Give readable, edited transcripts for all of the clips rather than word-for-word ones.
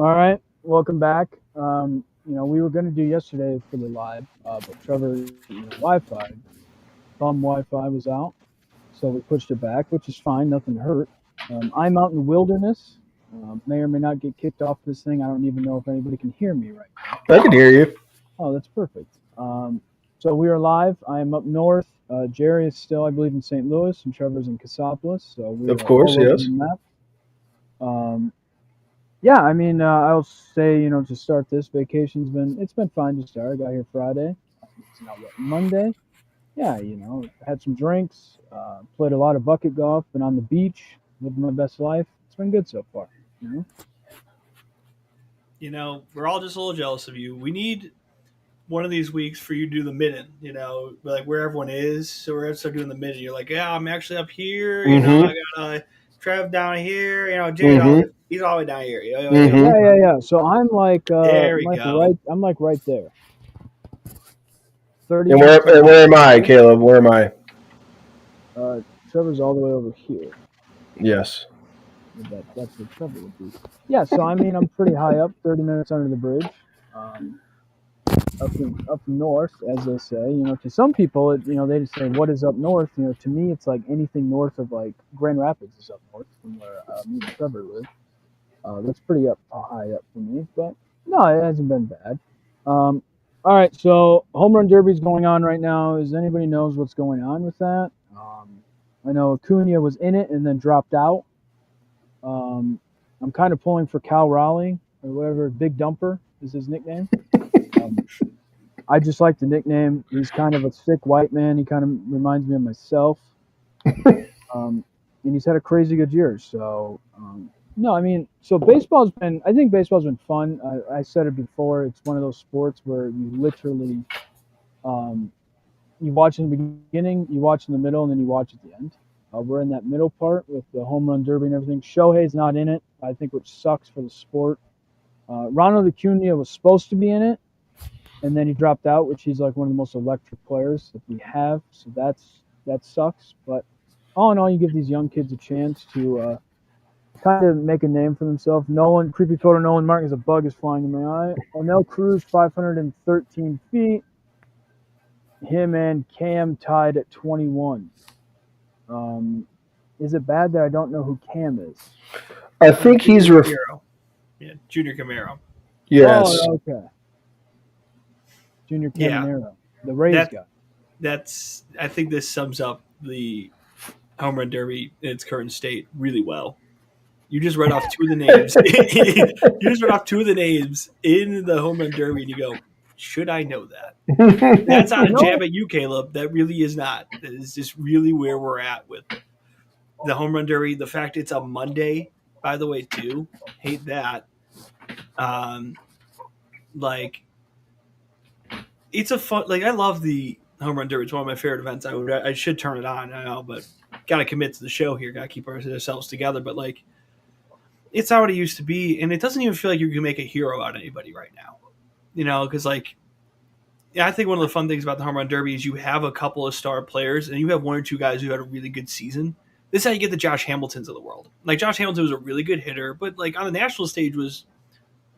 All right, welcome back. We were going to do yesterday for the live, but Trevor, Wi-Fi, bum Wi-Fi was out, so we pushed it back, which is fine. Nothing hurt. I'm out in the wilderness. May or may not get kicked off this thing. I don't even know if anybody can hear me right now. I can hear you. Oh, that's perfect. So we are live. I am up north. Jerry is still, I believe, in St. Louis, and Trevor's in Cassopolis. So we Of are course, all over the yes. map. Um, Yeah, I mean, I'll say, to start this it's been fine to start. I got here Friday. It's now what, Monday? Yeah, had some drinks, played a lot of bucket golf, been on the beach, lived my best life. It's been good so far. You know? We're all just a little jealous of you. We need one of these weeks for you to do the midden, like where everyone is. So we're gonna start doing the midden. You're like, yeah, I'm actually up here. Mm-hmm. I got Trev down here. Jay, Mm-hmm. he's all the way down here. Yeah, Mm-hmm. yeah, yeah. So I'm like, There we go. I'm like right there. 30 And where minutes on and the where am I, bridge. Caleb? Where am I? Trevor's all the way over here. Yes. That's where Trevor would be. Yeah, so I mean, I'm pretty high up, 30 minutes under the bridge. Um, up north, as they say. To some people, they just say, "What is up north?" To me, it's like anything north of like Grand Rapids is up north from where me and Trevor live. That's pretty high up for me, but no, it hasn't been bad. All right, so home run derby's going on right now. Is anybody knows what's going on with that? I know Acuna was in it and then dropped out. Um, I'm kind of pulling for Cal Raleigh or whatever. Big Dumper is his nickname. Um, I just like the nickname. He's kind of a sick white man. He kind of reminds me of myself. And he's had a crazy good year. So, no, I mean, so I think baseball's been fun. I said it before. It's one of those sports where you literally, um, you watch in the beginning, you watch in the middle, and then you watch at the end. We're in that middle part with the home run derby and everything. Shohei's not in it, I think, which sucks for the sport. Ronald Acuna was supposed to be in it, and then he dropped out, which he's like one of the most electric players that we have. So that sucks. But all in all, you give these young kids a chance to kind of make a name for themselves. Creepy photo, Nolan Martin as a bug is flying in my eye. Onel Cruz, 513 feet. Him and Cam tied at 21. Is it bad that I don't know who Cam is? I think he's Camaro. Yeah, Junior Camaro. yes. Oh, okay. Junior Caminero, the Rays guy. I think this sums up the home run derby in its current state really well. You just read off two of the names. You just read off two of the names in the home run derby, and you go, "Should I know that?" That's not a jab at you, Caleb. That really is not. That is just really where we're at with the home run derby. The fact it's a Monday, by the way, too. Hate that. Like it's a fun. Like I love the home run derby. It's one of my favorite events. I should turn it on. I know, but got to commit to the show here. Got to keep ourselves together. But like, it's not what it used to be, and it doesn't even feel like you can make a hero out of anybody right now. Because like, yeah, I think one of the fun things about the home run derby is you have a couple of star players, and you have one or two guys who had a really good season. This is how you get the Josh Hamiltons of the world. Like Josh Hamilton was a really good hitter, but like on the national stage was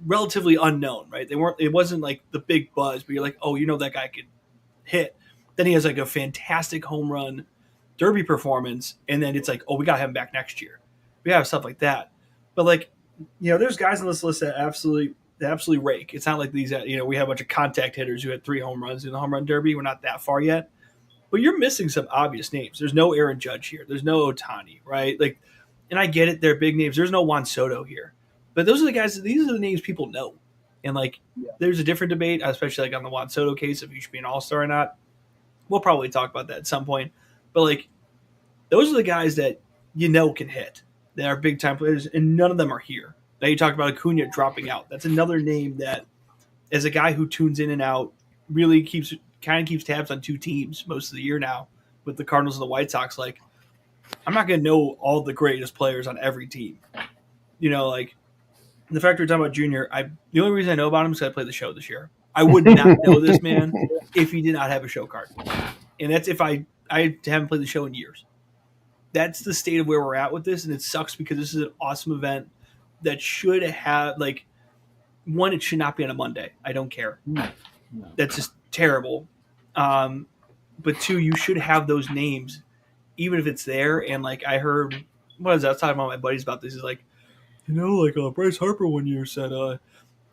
relatively unknown, right? It wasn't like the big buzz, but you're like, oh, that guy could hit. Then he has like a fantastic home run derby performance, and then it's like, oh, we gotta have him back next year. We have stuff like that. But like, there's guys on this list that absolutely rake. It's not like these, we have a bunch of contact hitters who had 3 home runs in the home run derby. We're not that far yet. But you're missing some obvious names. There's no Aaron Judge here. There's no Ohtani, right? Like, and I get it, they're big names. There's no Juan Soto here. But these are the names people know. And like, there's a different debate, especially like on the Juan Soto case, if he should be an all-star or not. We'll probably talk about that at some point. But like, those are the guys that can hit. They are big time players, and none of them are here. Now you talk about Acuna dropping out. That's another name that, as a guy who tunes in and out, really keeps tabs on 2 teams most of the year now with the Cardinals and the White Sox. Like, I'm not going to know all the greatest players on every team. Like the fact we're talking about Junior, the only reason I know about him is because I played the show this year. I would not know this man if he did not have a show card, and that's if I haven't played the show in years. That's the state of where we're at with this, and it sucks because this is an awesome event that should have, like, one, it should not be on a Monday. I don't care. No. That's just terrible. But two, you should have those names, even if it's there. And like I heard, what is that? I was talking about my buddies about this. Is like, Bryce Harper one year said,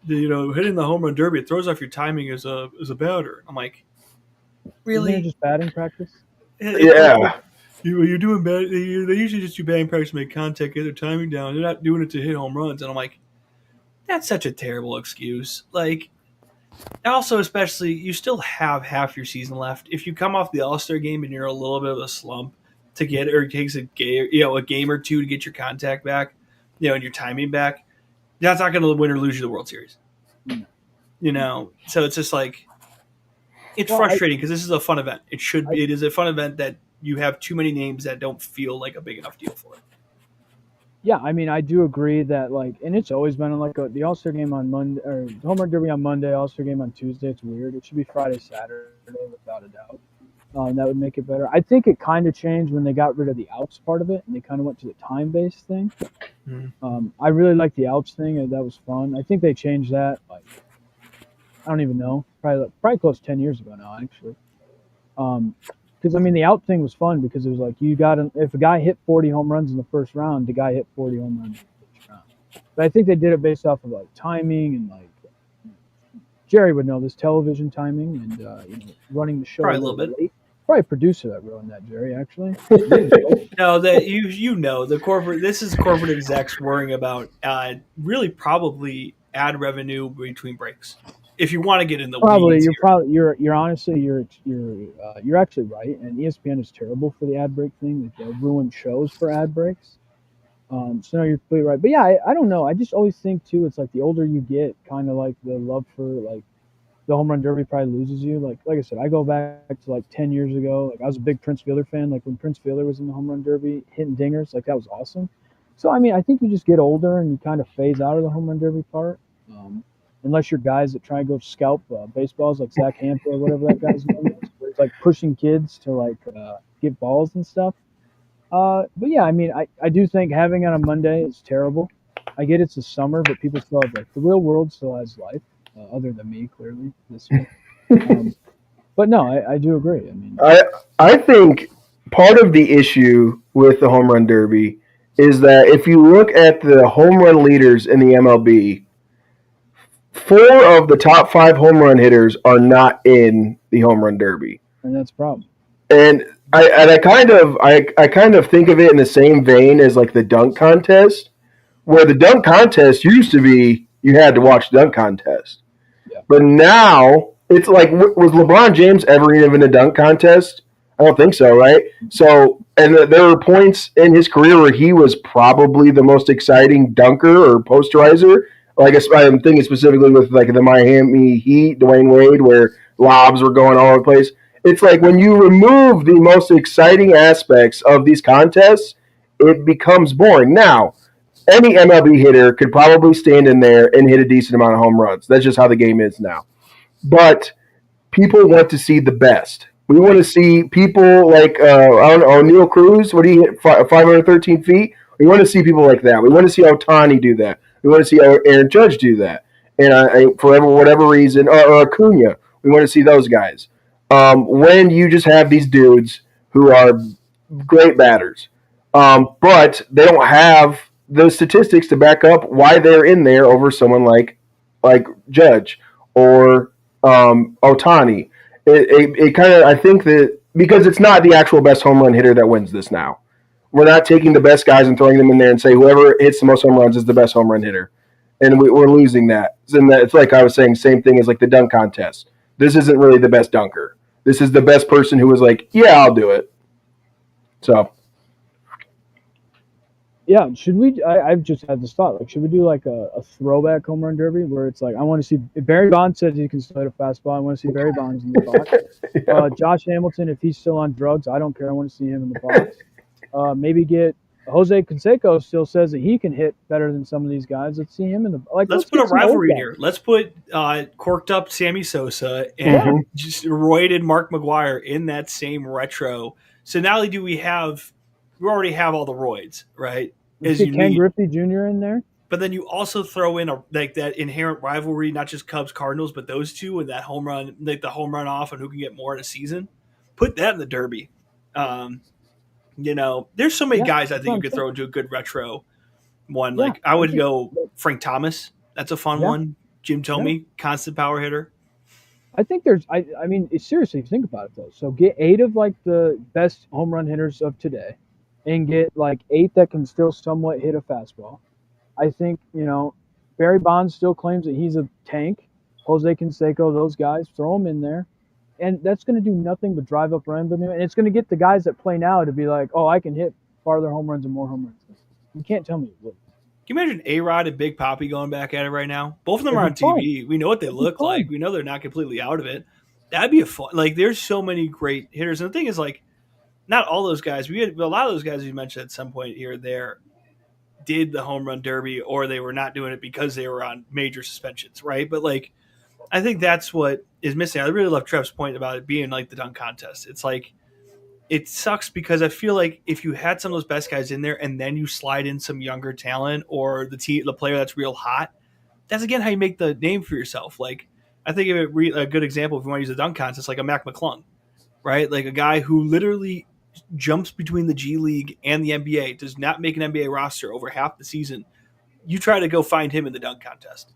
hitting the home run derby, it throws off your timing as a batter. I'm like, really? Isn't it just batting practice? Yeah. You're doing bad. They usually just do batting practice to make contact, get their timing down. They're not doing it to hit home runs. And I'm like, that's such a terrible excuse. Like, also, especially, you still have half your season left. If you come off the All-Star game and you're a little bit of a slump to get, or it takes a game or two to get your contact back, and your timing back, that's not going to win or lose you the World Series. So it's just like, it's frustrating because this is a fun event. It is a fun event that you have too many names that don't feel like a big enough deal for it. Yeah, I mean, I do agree that, like, and it's always been like the All-Star game on Monday, or home run derby on Monday, All-Star game on Tuesday. It's weird. It should be Friday, Saturday, without a doubt. That would make it better. I think it kind of changed when they got rid of the outs part of it, and they kind of went to the time-based thing. I really like the outs thing, and that was fun. I think they changed that, like, I don't even know, probably close to 10 years ago now, actually. Because, I mean, the out thing was fun because it was like if a guy hit 40 home runs in the first round, the guy hit 40 home runs in the first round. But I think they did it based off of, like, timing and, like, Jerry would know this, television timing and, running the show Probably a little bit. late. Probably a producer that ruined that, Jerry, actually. No, that the corporate. This is corporate execs worrying about really probably ad revenue between breaks. If you want to get in the weeds you're honestly you're actually right, and ESPN is terrible for the ad break thing. Like, they'll ruin shows for ad breaks. So no, you're completely right. But yeah, I don't know. I just always think too, it's like the older you get, kind of like the love for like the home run derby probably loses you. Like I said, I go back to like 10 years ago. Like I was a big Prince Fielder fan. Like when Prince Fielder was in the home run derby hitting dingers, like that was awesome. So I mean, I think you just get older and you kind of phase out of the home run derby part. Unless you're guys that try and go scalp baseballs like Zach Hampton or whatever that guy's name is, where it's like pushing kids to like get balls and stuff. But yeah, I mean, I do think having it on a Monday is terrible. I get it's the summer, but people still have like the real world still has life, other than me clearly this year. But no, I do agree. I mean, I think part of the issue with the home run derby is that if you look at the home run leaders in the MLB, 4 of the top 5 home run hitters are not in the home run derby, and that's a problem. And I kind of think of it in the same vein as like the dunk contest, where the dunk contest used to be you had to watch the dunk contest, but now it's like, was LeBron James ever even in a dunk contest? I don't think so, right? So, and there were points in his career where he was probably the most exciting dunker or posterizer. Like I'm thinking specifically with like the Miami Heat, Dwayne Wade, where lobs were going all over the place. It's like when you remove the most exciting aspects of these contests, it becomes boring. Now, any MLB hitter could probably stand in there and hit a decent amount of home runs. That's just how the game is now. But people want to see the best. We want to see people like, I don't know, Neil Cruz, what do you hit, 513 feet? We want to see people like that. We want to see Ohtani do that. We want to see Aaron Judge do that. And for whatever reason, or Acuna, we want to see those guys. When you just have these dudes who are great batters, but they don't have the statistics to back up why they're in there over someone like Judge or Ohtani. It kind of, I think that because it's not the actual best home run hitter that wins this now. We're not taking the best guys and throwing them in there and say whoever hits the most home runs is the best home run hitter. And we're losing that. And it's like I was saying, same thing as like the dunk contest. This isn't really the best dunker. This is the best person who was like, yeah, I'll do it. So. Yeah, should we? I've just had this thought. Like, should we do like a throwback home run derby where it's like, I want to see Barry Bonds says he can still hit a fastball. I want to see Barry Bonds in the box. Yeah. Josh Hamilton, if he's still on drugs, I don't care. I want to see him in the box. Maybe get Jose Canseco still says that he can hit better than some of these guys. Let's see him in the like. Let's put a rivalry here. Let's put corked up Sammy Sosa and just roided Mark McGwire in that same retro. So not only do we already have all the roids, right? Is Ken Griffey Jr. in there? But then you also throw in like that inherent rivalry, not just Cubs Cardinals, but those two, and that home run, like the home run off, and who can get more in a season. Put that in the Derby. Um, there's so many Yeah, guys I that's think what you I'm could saying. throw into a good retro one. Yeah, Like I I would think. go Frank Thomas. That's a fun Yeah, one. Jim yeah. Thome, constant power hitter. I think there's. I mean, seriously, think about it though. So get 8 of like the best home run hitters of today, and get like 8 that can still somewhat hit a fastball. I think Barry Bonds still claims that he's a tank. Jose Canseco, those guys, throw them in there, and that's going to do nothing but drive up revenue, and it's going to get the guys that play now to be like, oh, I can hit farther home runs and more home runs. You can't tell me it would. Can you imagine A-Rod and Big Poppy going back at it right now? Both of them are It'd on be fun. TV. We know what they It'd be look like. fun. We know they're not completely out of it. That'd be a fun. Like, there's so many great hitters, and the thing is, like, not all those guys. We had a lot of those guys you mentioned at some point here or there did the home run derby, or they were not doing it because they were on major suspensions, right? But like, I think that's what is missing. I really love Trev's point about it being like the dunk contest. It's like it sucks because I feel like if you had some of those best guys in there and then you slide in some younger talent or the player that's real hot, that's again how you make the name for yourself. Like I think of a good example if you want to use the dunk contest, like a Mac McClung, right? Like a guy who literally jumps between the G League and the NBA, does not make an NBA roster over half the season. You try to go find him in the dunk contest.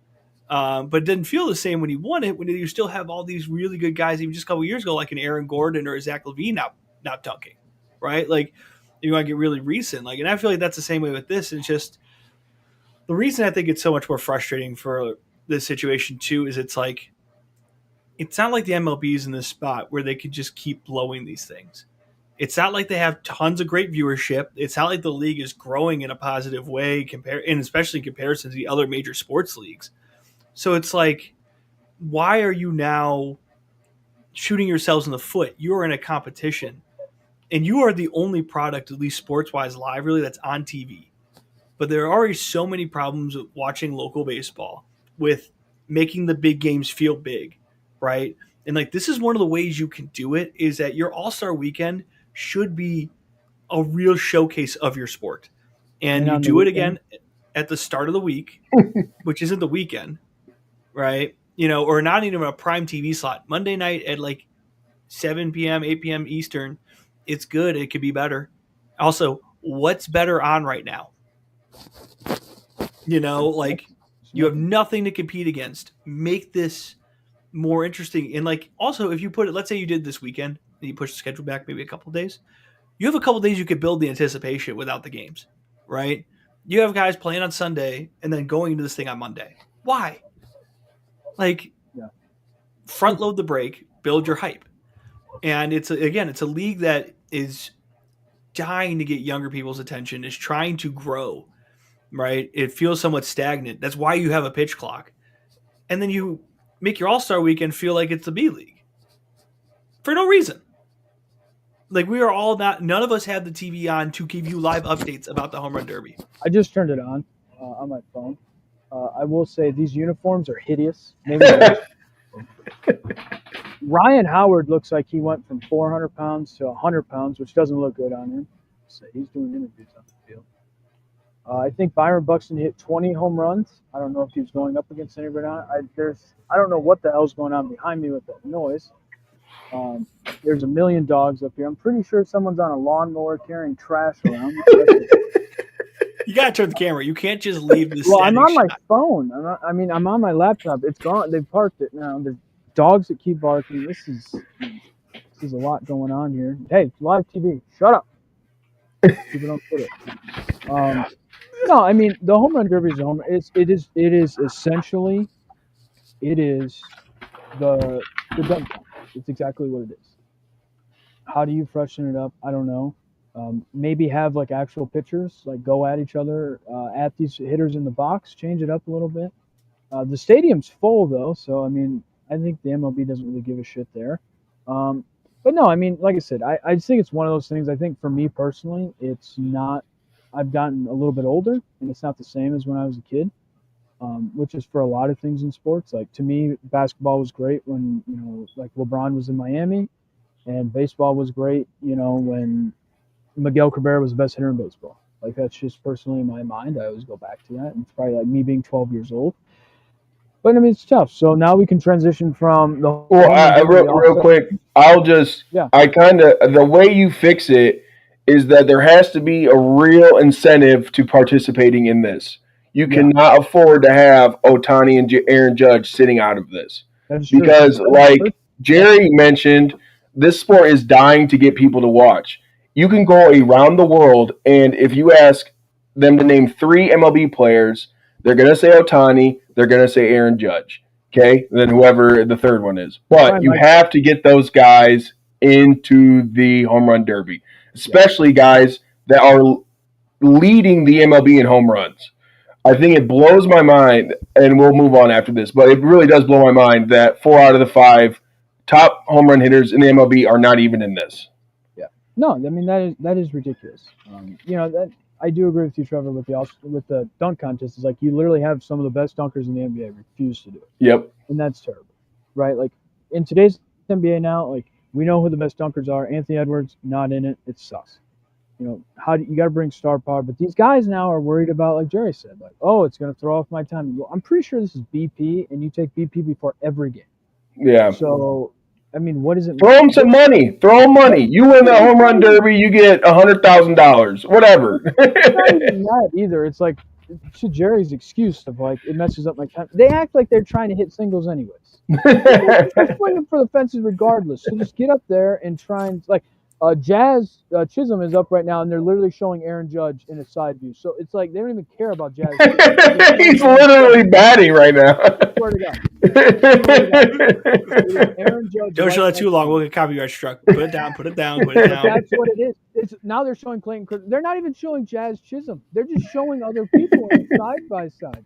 But it didn't feel the same when he won it, when you still have all these really good guys, even just a couple years ago, like an Aaron Gordon or a Zach LaVine not dunking, right? Like you want to get really recent. Like, and I feel like that's the same way with this. It's just the reason I think it's so much more frustrating for this situation too is it's like it's not like the MLB is in this spot where they could just keep blowing these things. It's not like they have tons of great viewership. It's not like the league is growing in a positive way, and especially in comparison to the other major sports leagues. So it's like, why are you now shooting yourselves in the foot? You are in a competition, and you are the only product, at least sports-wise, live really that's on TV. But there are already so many problems with watching local baseball, with making the big games feel big, right? And like this is one of the ways you can do it is that your All-Star weekend should be a real showcase of your sport. And And you on the do it weekend, again at the start of the week, which isn't the weekend, right? Or not even a prime TV slot. Monday night at like 7 p.m., 8 p.m. Eastern. It's good. It could be better. Also, what's better on right now? Like you have nothing to compete against. Make this more interesting. And like also if you put it, let's say you did this weekend and you push the schedule back maybe a couple of days, you have a couple of days you could build the anticipation without the games, right? You have guys playing on Sunday and then going into this thing on Monday. Why? Like yeah, front load the break, build your hype. And it's a league that is dying to get younger people's attention, is trying to grow, right? It feels somewhat stagnant. That's why you have a pitch clock. And then you make your All-Star weekend feel like it's the B League for no reason. Like we are all none of us have the TV on to give you live updates about the home run derby. I just turned it on my phone. I will say these uniforms are hideous. Maybe Ryan Howard looks like he went from 400 pounds to 100 pounds, which doesn't look good on him. So he's doing interviews on the field. I think Byron Buxton hit 20 home runs. I don't know if he was going up against anybody or not. I don't know what the hell's going on behind me with that noise. There's a million dogs up here. I'm pretty sure someone's on a lawnmower carrying trash around. You gotta turn the camera. You can't just leave this. Well, I'm on my phone. I'm on my laptop. It's gone. They've parked it now. There's dogs that keep barking. This is a lot going on here. Hey, live TV. Shut up. People don't put it. No, I mean the home run derby is a home. It is essentially the dunk contest. It's exactly what it is. How do you freshen it up? I don't know. Maybe have like actual pitchers like go at each other at these hitters in the box. Change it up a little bit. The stadium's full though, so I mean I think the MLB doesn't really give a shit there. But no, I mean like I said, I just think it's one of those things. I think for me personally, it's not. I've gotten a little bit older, and it's not the same as when I was a kid, which is for a lot of things in sports. Like to me, basketball was great when like LeBron was in Miami, and baseball was great, when Miguel Cabrera was the best hitter in baseball. Like that's just personally in my mind. I always go back to that. And it's probably like me being 12 years old. But I mean, it's tough. So now we can transition from the home run Well, derby, the real All-Star. quick, Yeah, I kind of, the way you fix it is that there has to be a real incentive to participating in this. You yeah, cannot afford to have Otani and Aaron Judge sitting out of this that is true. because, like Yeah, Jerry mentioned, this sport is dying to get people to watch. You can go around the world, and if you ask them to name three MLB players, they're going to say Otani, they're going to say Aaron Judge. Okay, and then whoever the third one is. But you have to get those guys into the home run derby, especially guys that are leading the MLB in home runs. I think it blows my mind, and we'll move on after this, but it really does blow my mind that 4 out of the 5 top home run hitters in the MLB are not even in this. yeah. No, I mean that is ridiculous. You know that I do agree with you, Trevor, with the dunk contest. Is like you literally have some of the best dunkers in the NBA refuse to do it, Yep. and that's terrible, right? Like in today's NBA now, like we know who the best dunkers are. Anthony Edwards not in it. It sucks. You know how do you got to bring star power, but these guys now are worried about, like Jerry said, like, oh, it's going to throw off my time. Well, I'm pretty sure this is BP, and you take BP before every game. Yeah. So, I mean, what is it? Throw them some money. Throw them money. You win that home run derby, you get $100,000. Whatever. It's not even that either. It's like to Jerry's excuse of like it messes up my time. They act like they're trying to hit singles anyways. They're swinging for the fences regardless. So just get up there and try and like Jazz Chisholm is up right now, and they're literally showing Aaron Judge in a side view. So it's like they don't even care about Jazz. He's literally batting right now. I swear to God. Aaron Judge. Don't show that too long. We'll get copyright struck. Put it down. Put it down. Put it down. That's what it is. It's now they're showing Clayton Kershaw. They're not even showing Jazz Chisholm. They're just showing other people side by side.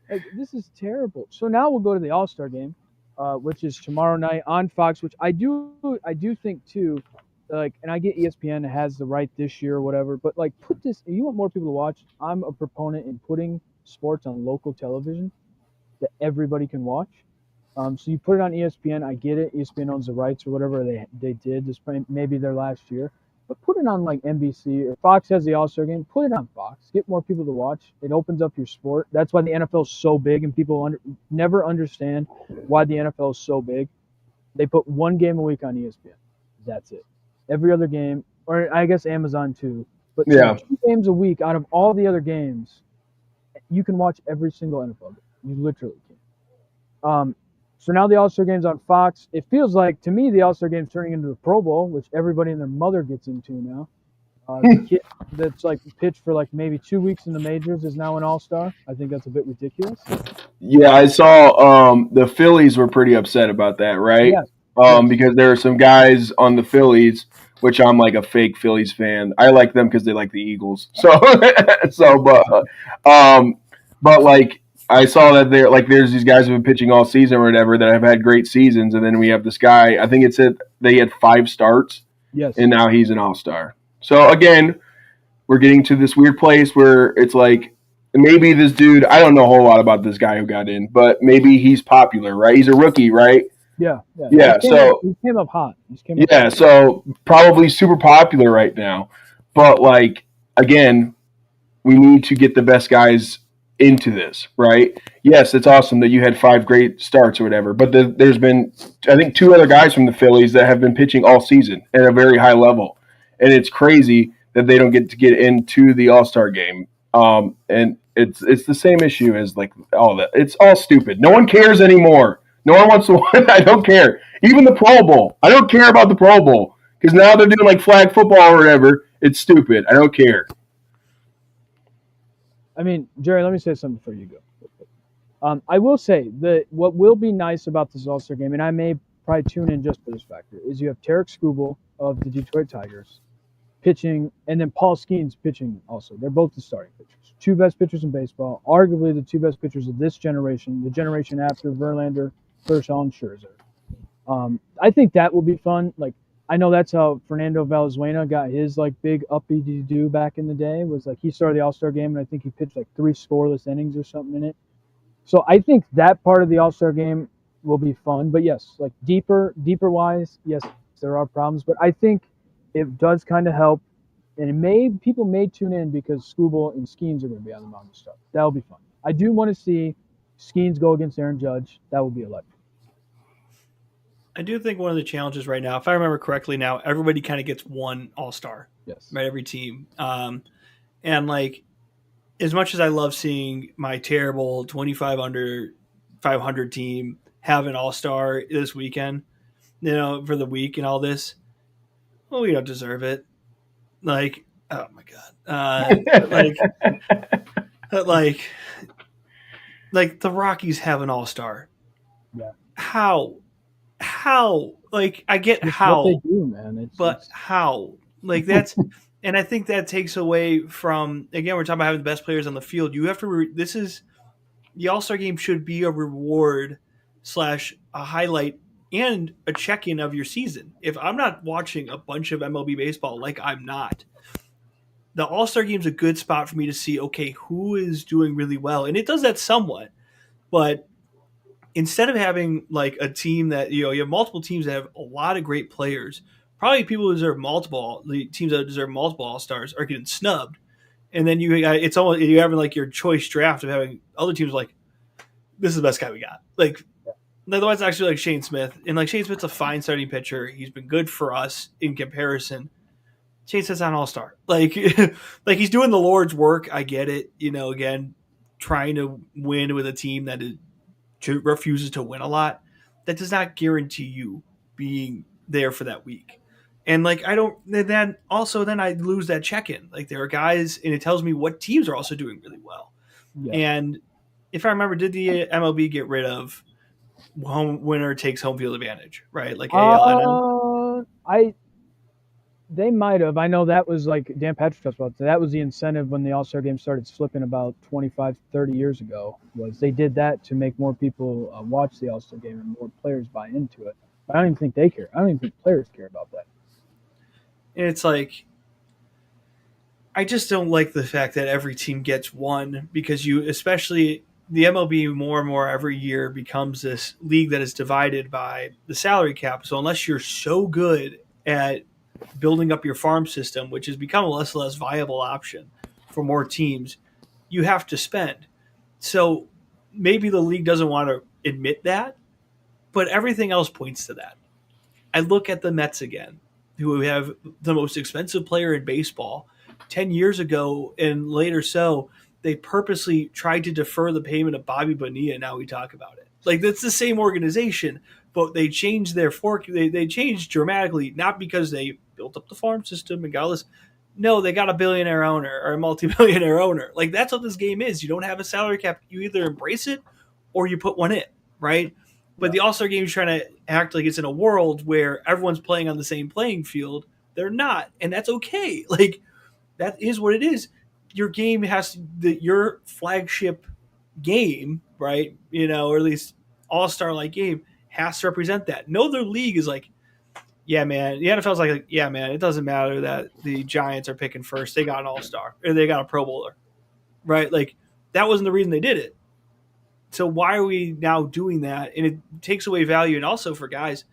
Like, this is terrible. So now we'll go to the All-Star game, which is tomorrow night on Fox. Which I do think too. Like, and I get ESPN has the right this year or whatever, but like, put this. You want more people to watch? I'm a proponent in putting sports on local television that everybody can watch. So you put it on ESPN. I get it. ESPN owns the rights or whatever they did. This maybe their last year, but put it on like NBC or Fox has the All-Star game. Put it on Fox. Get more people to watch. It opens up your sport. That's why the NFL is so big, and people never understand why the NFL is so big. They put one game a week on ESPN. That's it. Every other game, or I guess Amazon too, but 2 games a week out of all the other games, you can watch every single NFL game. You literally can. So now the All-Star Game's on Fox. It feels like, to me, the All-Star Game's turning into the Pro Bowl, which everybody and their mother gets into now. The kid that's like pitched for like maybe 2 weeks in the majors is now an All-Star. I think that's a bit ridiculous. Yeah, I saw the Phillies were pretty upset about that, right? Yes. Because there are some guys on the Phillies, which I'm like a fake Phillies fan. I like them because they like the Eagles. But like I saw that there's these guys who've been pitching all season or whatever that have had great seasons, and then we have this guy. I think it said they had 5 starts. Yes. And now he's an All-Star. So again, we're getting to this weird place where it's like maybe this dude. I don't know a whole lot about this guy who got in, but maybe he's popular, right? He's a rookie, right? Yeah. So he came up hot. So probably super popular right now. But like again, we need to get the best guys into this, right? Yes, it's awesome that you had 5 great starts or whatever, but there's been I think 2 other guys from the Phillies that have been pitching all season at a very high level, and it's crazy that they don't get to get into the All-Star game. And it's the same issue as like all that. It's all stupid. No one cares anymore. No one wants to win. I don't care. Even the Pro Bowl. I don't care about the Pro Bowl because now they're doing like flag football or whatever. It's stupid. I don't care. I mean, Jerry, let me say something before you go. I will say that what will be nice about this All-Star game, and I may probably tune in just for this factor, is you have Tarek Skubal of the Detroit Tigers pitching, and then Paul Skeens pitching also. They're both the starting pitchers. 2 best pitchers in baseball, arguably the 2 best pitchers of this generation, the generation after Verlander, Kershaw, and Scherzer. I think that will be fun. Like, I know that's how Fernando Valenzuela got his like big uppity do back in the day. Was like he started the All-Star game, and I think he pitched like 3 scoreless innings or something in it. So I think that part of the All-Star game will be fun. But yes, like deeper wise, yes, there are problems. But I think it does kind of help and people may tune in because Scooble and Skeens are going to be on the mound and stuff. That'll be fun. I do want to see Skeens go against Aaron Judge. That will be electric. I do think one of the challenges right now, if I remember correctly, now everybody kind of gets one All-Star, Yes. right? Every team, and like as much as I love seeing my terrible 25 under 500 team have an All-Star this weekend, for the week and all this, well, we don't deserve it. Like, oh my god, like the Rockies have an All-Star. Yeah. How? Like, I get It's how what they do, man. but how? Like, that's, and I think that takes away from, again, we're talking about having the best players on the field. You have to, this is, the All-Star game should be a reward / a highlight and a check-in of your season. If I'm not watching a bunch of MLB baseball, like I'm not, the All-Star game's a good spot for me to see, okay, who is doing really well. And it does that somewhat, but instead of having like a team that, you have multiple teams that have a lot of great players, probably people who deserve the teams that deserve multiple All-Stars are getting snubbed. And then it's almost, you're having like your choice draft of having other teams like, this is the best guy we got. Like, otherwise, actually, like Shane Smith. And like Shane Smith's a fine starting pitcher. He's been good for us in comparison. Shane Smith's not an All-Star. Like, like he's doing the Lord's work. I get it. Again, trying to win with a team that refuses to win a lot. That does not guarantee you being there for that week. And like, then I lose that check-in. Like, there are guys, and it tells me what teams are also doing really well. Yeah. And if I remember, did the MLB get rid of home winner takes home field advantage, right? Like they might have. I know that was like Dan Patrick talked about. That was the incentive when the All-Star game started slipping about 25, 30 years ago, was they did that to make more people watch the All-Star game and more players buy into it. But I don't even think they care. I don't even think players care about that. And it's like, I just don't like the fact that every team gets one, because especially the MLB more and more every year becomes this league that is divided by the salary cap. So unless you're so good at building up your farm system, which has become a less and less viable option for more teams, you have to spend. So maybe the league doesn't want to admit that, but everything else points to that. I look at the Mets again, who have the most expensive player in baseball. 10 years ago and later they purposely tried to defer the payment of Bobby Bonilla. Now we talk about it. Like, that's the same organization, but they changed their they changed dramatically, not because they built up the farm system and got all this. No, they got a billionaire owner or a multi-billionaire owner. Like, that's what this game is. You don't have a salary cap. You either embrace it or you put one in, right? But the All-Star game is trying to act like it's in a world where everyone's playing on the same playing field. They're not, and that's okay. Like, that is what it is. Your game your flagship game, right? Or at least All-Star like game has to represent that. No other league is like, yeah, man. The NFL's like, yeah, man. It doesn't matter that the Giants are picking first. They got an All-Star or they got a Pro Bowler, right? Like, that wasn't the reason they did it. So why are we now doing that? And it takes away value. And also for guys,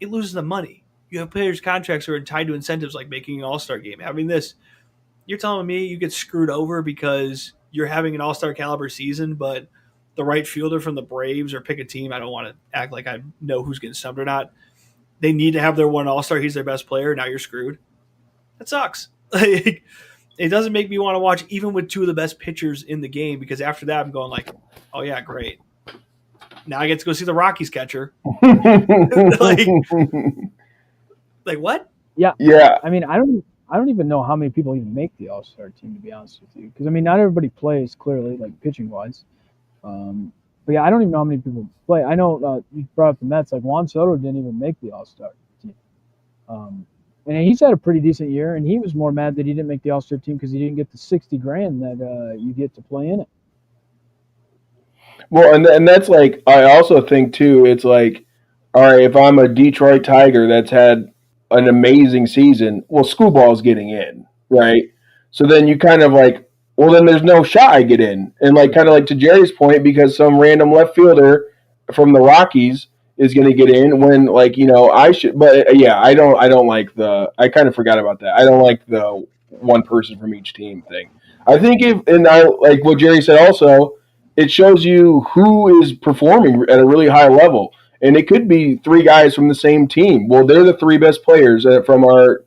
it loses the money. You have players' contracts who are tied to incentives like making an All-Star game, having this. You're telling me you get screwed over because you're having an All-Star caliber season, but the right fielder from the Braves, or pick a team, I don't want to act like I know who's getting snubbed or not, they need to have their one All-Star, he's their best player, now you're screwed. That sucks. It doesn't make me want to watch even with two of the best pitchers in the game, because after that I'm going like, oh yeah, great. Now I get to go see the Rockies catcher. like what? Yeah. Yeah. I mean, I don't even know how many people even make the All-Star team, to be honest with you. Because, I mean, not everybody plays, clearly, like pitching-wise. But, yeah, I don't even know how many people play. I know you brought up the Mets. Like, Juan Soto didn't even make the All-Star team. And he's had a pretty decent year, and he was more mad that he didn't make the All-Star team because he didn't get the $60,000 that you get to play in it. Well, and that's like, I also think, too, it's like, all right, if I'm a Detroit Tiger that's had an amazing season, well, Screwball's getting in, right? So then you kind of like, well, then there's no shot I get in. And like, kind of like to Jerry's point, because some random left fielder from the Rockies is going to get in when, like, I should, but yeah, I don't like I kind of forgot about that. I don't like the one person from each team thing. I think like what Jerry said also, it shows you who is performing at a really high level. And it could be three guys from the same team. Well, they're the three best players from our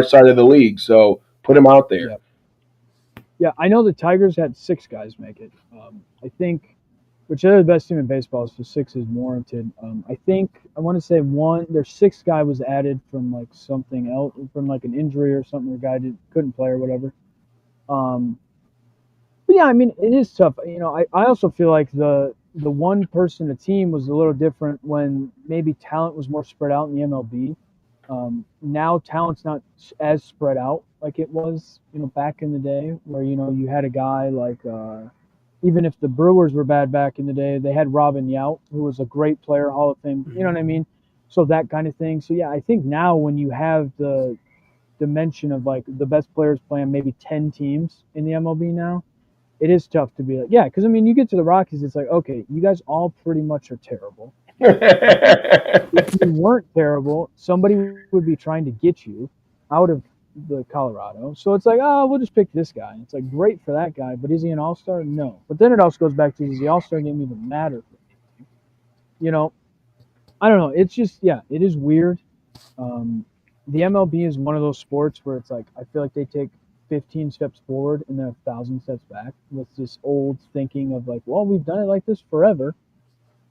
side of the league. So put them out there. Yeah. Yeah, I know the Tigers had 6 guys make it. I think, which they're the best team in baseball, so 6 is warranted. I think I want to say their 6th guy was added from like something else, from like an injury or something. The guy couldn't play or whatever. Um, but yeah, I mean, it is tough. I also feel like the one person a team was a little different when maybe talent was more spread out in the MLB. Now talent's not as spread out like it was, back in the day where, you had a guy like, even if the Brewers were bad back in the day, they had Robin Yount, who was a great player, Hall of Fame, you know what I mean? So that kind of thing. So yeah, I think now when you have the dimension of like the best players playing maybe 10 teams in the MLB now, it is tough to be like, yeah, because I mean, you get to the Rockies, it's like, okay, you guys all pretty much are terrible. If you weren't terrible, somebody would be trying to get you out of the Colorado. So it's like, oh, we'll just pick this guy. It's like great for that guy, but is he an all-star? No. But then it also goes back to, does the all-star game even matter? I don't know. It's just, yeah, it is weird. The MLB is one of those sports where it's like, I feel like they take 15 steps forward and then 1,000 steps back with this old thinking of like, well, we've done it like this forever.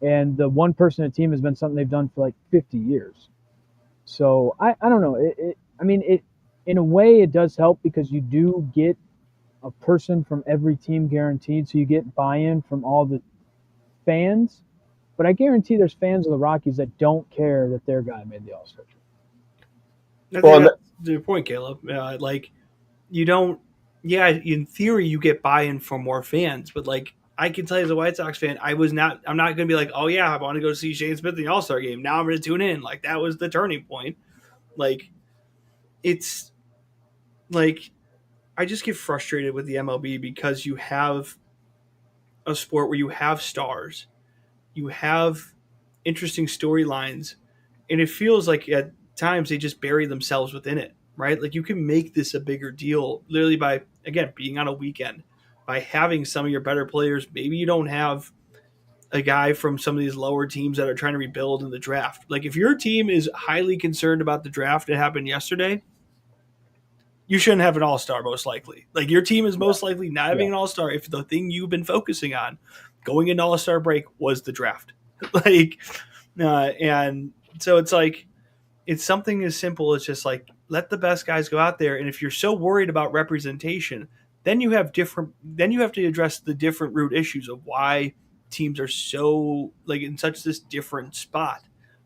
And the one person a team has been something they've done for like 50 years. So I don't know. I mean, in a way it does help because you do get a person from every team guaranteed. So you get buy-in from all the fans. But I guarantee there's fans of the Rockies that don't care that their guy made the All-Star team. I think that's your point, Caleb. Like, you don't. Yeah, in theory, you get buy-in from more fans, but like I can tell you as a White Sox fan, I'm not going to be like, oh yeah, I want to go see Shane Smith in the All-Star game. Now I'm going to tune in. Like that was the turning point. Like it's like I just get frustrated with the MLB because you have a sport where you have stars, you have interesting storylines, and it feels like at times they just bury themselves within it, right? Like you can make this a bigger deal literally by, again, being on a weekend, by having some of your better players. Maybe you don't have a guy from some of these lower teams that are trying to rebuild in the draft. Like if your team is highly concerned about the draft that happened yesterday, you shouldn't have an all-star most likely. Like your team is most likely not having an all-star if the thing you've been focusing on going into all-star break was the draft. And so it's like, it's something as simple as just like, let the best guys go out there. And if you're so worried about representation, then you have to address the different root issues of why teams are so like in such this different spot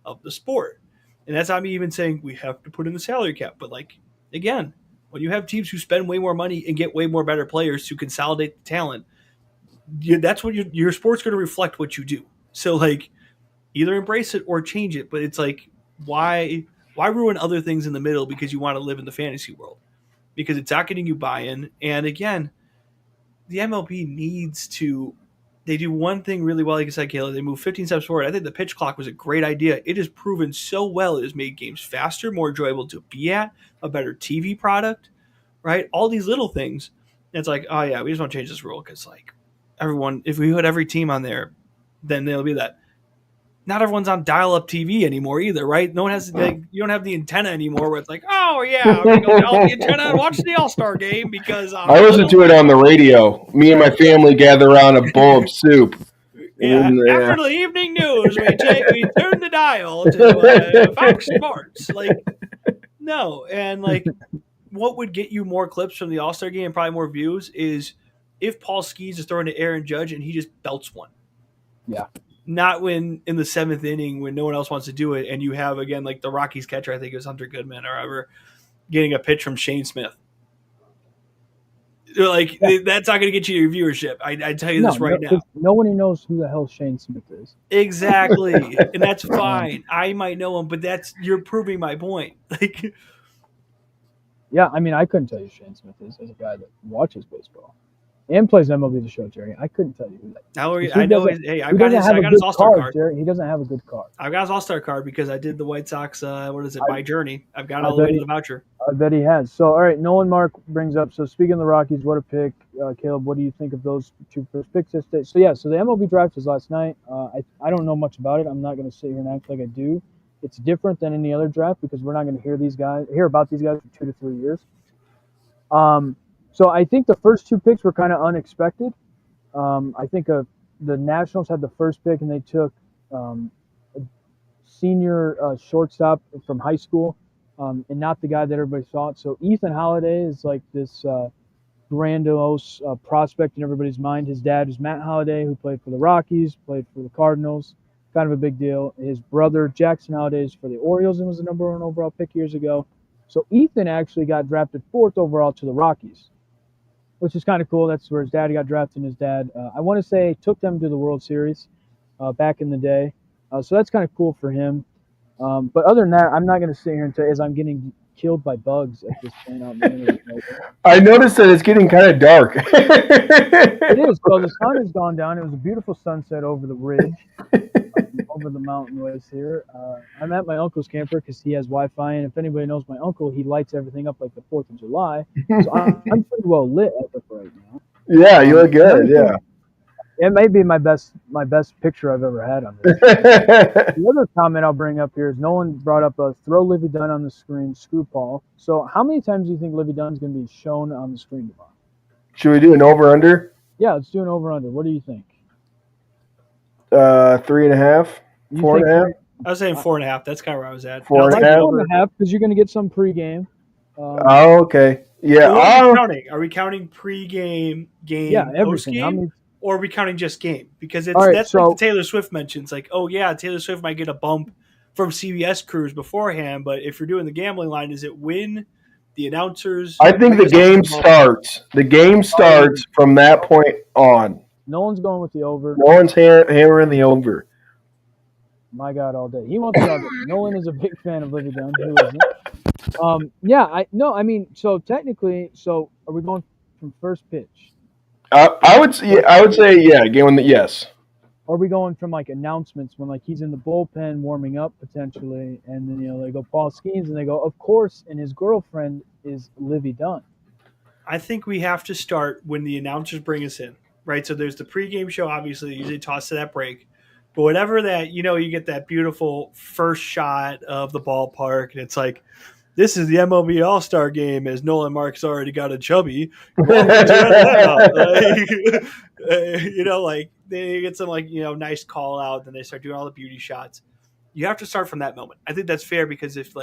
of the sport. And that's not me even saying we have to put in the salary cap, but like, again, when you have teams who spend way more money and get way more better players to consolidate the talent, that's what your sport's going to reflect what you do. So like, either embrace it or change it. But it's like, why ruin other things in the middle because you want to live in the fantasy world? Because it's not getting you buy-in. And again, the MLB needs to. They do one thing really well, like I said, Kayla. They move 15 steps forward. I think the pitch clock was a great idea. It has proven so well. It has made games faster, more enjoyable to be at, a better TV product, right? All these little things. And it's like, oh yeah, we just want to change this rule because like everyone, if we put every team on there, then they'll be that. Not everyone's on dial-up TV anymore either, right? No one has like, you don't have the antenna anymore where it's like, oh yeah, I'm gonna go down the antenna and watch the All-Star game because I listen to it on the radio. Me and my family gather around a bowl of soup. Yeah, after the evening news, we turn the dial to Fox Sports. Like, no, and like, what would get you more clips from the All-Star game and probably more views is if Paul Skeens is throwing to Aaron Judge and he just belts one. Yeah. Not when in the 7th inning when no one else wants to do it, and you have again like the Rockies catcher, I think it was Hunter Goodman or whoever, getting a pitch from Shane Smith. Like that's not going to get you your viewership. I tell you this right now. Nobody knows who the hell Shane Smith is. Exactly, and that's fine. I might know him, but you're proving my point. Like, yeah, I mean, I couldn't tell you Shane Smith is as a guy that watches baseball. and plays MLB The Show, Jerry. I couldn't tell you who that. Now He I know. doesn't- Hey, He I've got doesn't have a his good All-Star card, card. Jerry. He doesn't have a good card. I've got his All-Star card because I did the White Sox. What is it? I- By Journey. I've got I all the way bet to the voucher. I bet he has. So, all right, Nolan Mark brings up. So, speaking of the Rockies, what a pick, Caleb. What do you think of those two first picks this day? So, yeah. So the MLB draft was last night. I don't know much about it. I'm not going to sit here and act like I do. It's different than any other draft because we're not going to hear about these guys for 2 to 3 years. So I think the first two picks were kind of unexpected. I think the Nationals had the first pick and they took a senior shortstop from high school, and not the guy that everybody thought. So Ethan Holiday is like this grandiose prospect in everybody's mind. His dad is Matt Holiday, who played for the Rockies, played for the Cardinals. Kind of a big deal. His brother Jackson Holiday is for the Orioles and was the number 1 overall pick years ago. So Ethan actually got drafted 4th overall to the Rockies, which is kind of cool. That's where his dad got drafted. And his dad, I want to say, took them to the World Series back in the day. So that's kind of cool for him. But other than that, I'm not going to sit here and tell you as I'm getting killed by bugs at this point out in the middle of the I noticed that it's getting kind of dark. It is. So the sun has gone down. It was a beautiful sunset over the ridge, over the mountain ways here. I'm at my uncle's camper because he has Wi-Fi, and if anybody knows my uncle, he lights everything up like the 4th of July. So I'm pretty well lit as of right now. Yeah, you look good. Yeah. It may be my best picture I've ever had on this. The other comment I'll bring up here is no one brought up throw Livy Dunn on the screen, screw Paul. So how many times do you think Livy Dunn's going to be shown on the screen tomorrow? Should we do an over/under? Yeah, let's do an over/under. What do you think? 3.5, You 4.5. I was saying 4.5. That's kind of where I was at. Four and a half? 4.5 because you're going to get some pregame. Oh, okay. Yeah. So what are we counting? Are we counting pregame, game, Yeah, everything. postgame? Or are we counting just game? Because it's All right, that's like the Taylor Swift mentions. Like, oh yeah, Taylor Swift might get a bump from CBS crews beforehand, but if you're doing the gambling line, is it when the announcers? I think the game starts. The game starts from that point on. No one's going with the over. No one's hammering the over. My God, all day. He wants the over. Nolan is a big fan of Livy Dunn. Who isn't? I mean, so technically, are we going from first pitch? I would say yeah. Yes. Or are we going from like announcements when like he's in the bullpen warming up potentially, and then they go Paul Skeens and they go, of course, and his girlfriend is Livy Dunn. I think we have to start when the announcers bring us in, right? So there's the pregame show, obviously, they usually toss to that break. But whatever that, you get that beautiful first shot of the ballpark, and it's like, this is the MLB All-Star game as Nolan Mark's already got a chubby. They get some nice call out, then they start doing all the beauty shots. You have to start from that moment. I think that's fair because if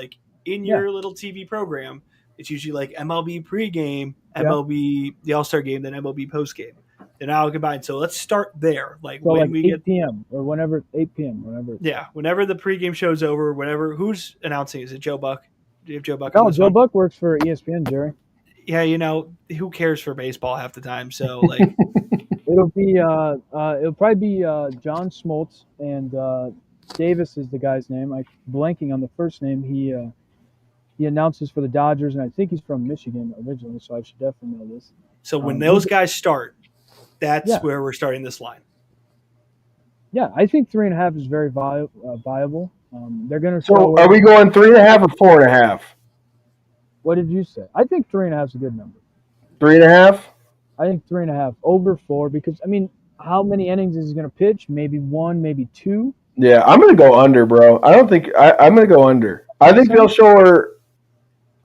in your little TV program, it's usually like MLB pregame, MLB the All-Star game, then MLB postgame. They're now combined. So let's start there. When we 8 p.m. or whenever 8 p.m. whenever. Yeah, whenever the pregame show's over, who's announcing? Is it Joe Buck? Do you have Joe Buck? No, Joe Buck works for ESPN, Jerry. Yeah, who cares for baseball half the time? So it'll probably be John Smoltz and Davis is the guy's name. I'm blanking on the first name. He announces for the Dodgers, and I think he's from Michigan originally, so I should definitely know this. So when those guys start, that's where we're starting this line. Yeah, I think 3.5 is very viable. They're going to. So are we going 3.5 or 4.5? What did you say? I think 3.5 is a good number. 3.5? I think 3.5 over 4 because how many innings is he going to pitch? Maybe 1, maybe 2. Yeah, I'm going to go under, bro. I don't think I'm going to go under. I think they'll show her.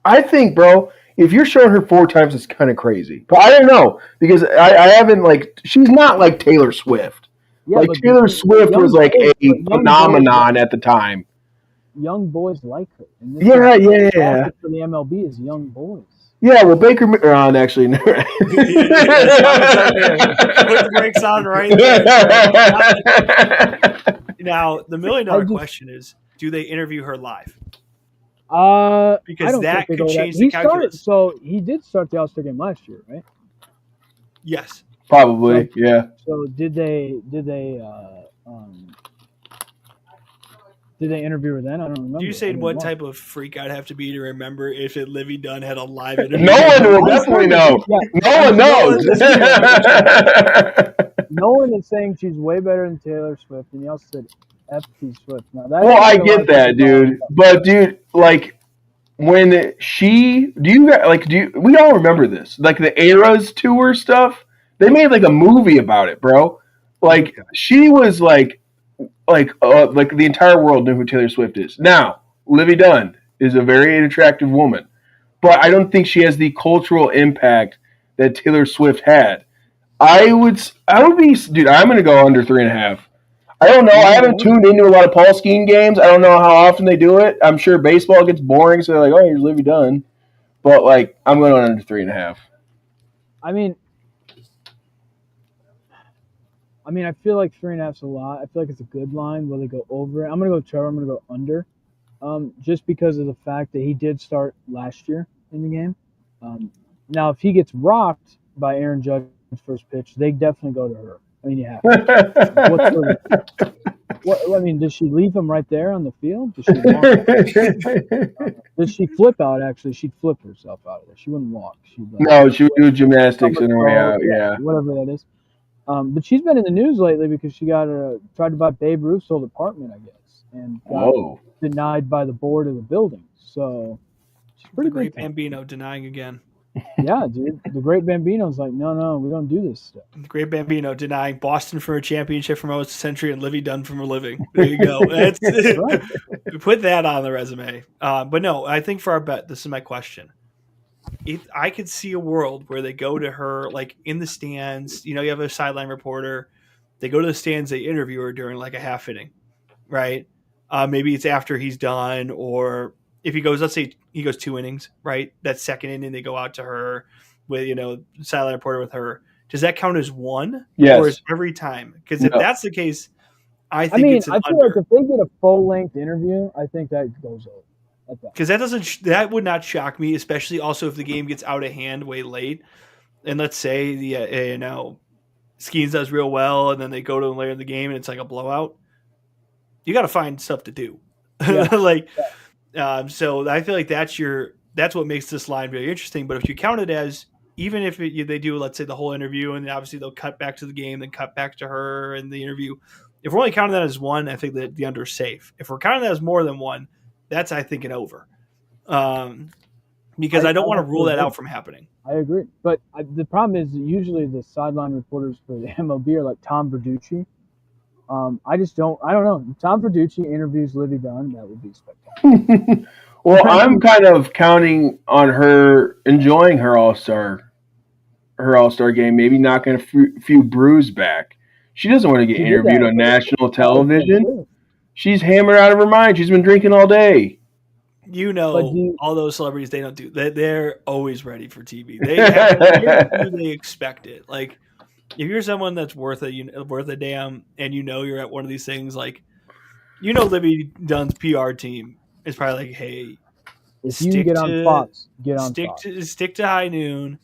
I think, bro, if you're showing her 4 times, it's kind of crazy. But I don't know because I haven't she's not like Taylor Swift. Yeah, Taylor Swift was like a phenomenon at the time. Young boys like her. Yeah. For the MLB is young boys. Yeah, well, Baker actually. Put the brakes on right there. Now, the $1 million question is: do they interview her live? Because that could change the calculus. So he did start the All-Star game last year, right? Yes. Probably, yeah. So did they Did they interview her then? I don't remember. You I said didn't what watch. type of freak I'd have to be to remember if it Livy Dunn had a live interview. No one will I'm definitely sure know. yeah. No one knows. No one is saying she's way better than Taylor Swift, and he also said F.T. Swift. Now, that's Well, I what a lot get of that, people dude. But dude, like when she we all remember this. Like the Eras tour stuff. They made like a movie about it, bro. Like she was like the entire world knew who Taylor Swift is. Now, Livy Dunn is a very attractive woman, but I don't think she has the cultural impact that Taylor Swift had. I would be, dude. I'm gonna go under 3.5. I don't know. I haven't tuned into a lot of Paul Skeen games. I don't know how often they do it. I'm sure baseball gets boring, so they're like, "Oh, here's Livy Dunn," but like, I'm going under 3.5. I mean, I feel like 3.5 is a lot. I feel like it's a good line. Will they go over it? I'm gonna go Trevor. I'm gonna go under. Just because of the fact that he did start last year in the game. Now, if he gets rocked by Aaron Judge's first pitch, they definitely go to her. I mean, you have to. I mean, does she leave him right there on the field? Does she walk? Does she flip out? Actually, she'd flip herself out of there. She wouldn't walk. No, she would do gymnastics on her way out. Yeah, whatever that is. But she's been in the news lately because she got tried to buy Babe Ruth's old apartment, I guess, and got denied by the board of the building. So she's pretty the great big. Bambino denying again. Yeah, dude. The great Bambino's like, no, we don't do this stuff. The great Bambino denying Boston for a championship for most of the century and Livy Dunn from a living. There you go. That's right. Put that on the resume. But no, I think for our bet, this is my question. If I could see a world where they go to her like in the stands, you have a sideline reporter, they go to the stands, they interview her during like a half inning, right? Maybe it's after he's done, or if he goes, let's say he goes 2 innings, right? That second inning, they go out to her with, sideline reporter with her. Does that count as one? Yes. Or is every time? Because if that's the case, I think it's an I feel like if they get a full length interview, I think that goes over. Because that would not shock me, especially also if the game gets out of hand way late. And let's say Skeens does real well, and then they go to later in the game and it's like a blowout. You got to find stuff to do. Yeah. So I feel like that's what makes this line very interesting. But if you count it as, even if they do, let's say the whole interview, and obviously they'll cut back to the game, then cut back to her and the interview. If we're only counting that as one, I think that the under is safe. If we're counting that as more than one, that's, I think, an over. Because I don't want to rule that out from happening. I agree. But the problem is that usually the sideline reporters for the MLB are like Tom Verducci. I don't know. If Tom Verducci interviews Livy Dunn, that would be spectacular. Well, I'm kind of counting on her enjoying her All-Star game, maybe knocking a few brews back. She doesn't want to get interviewed on national television. She's hammered out of her mind. She's been drinking all day. All those celebrities, they don't do that. They're always ready for TV. They expect it. Like, if you're someone that's worth a damn, and you're at one of these things, like, Livy Dunn's PR team is probably like, hey, if you get on Fox, stick to High Noon.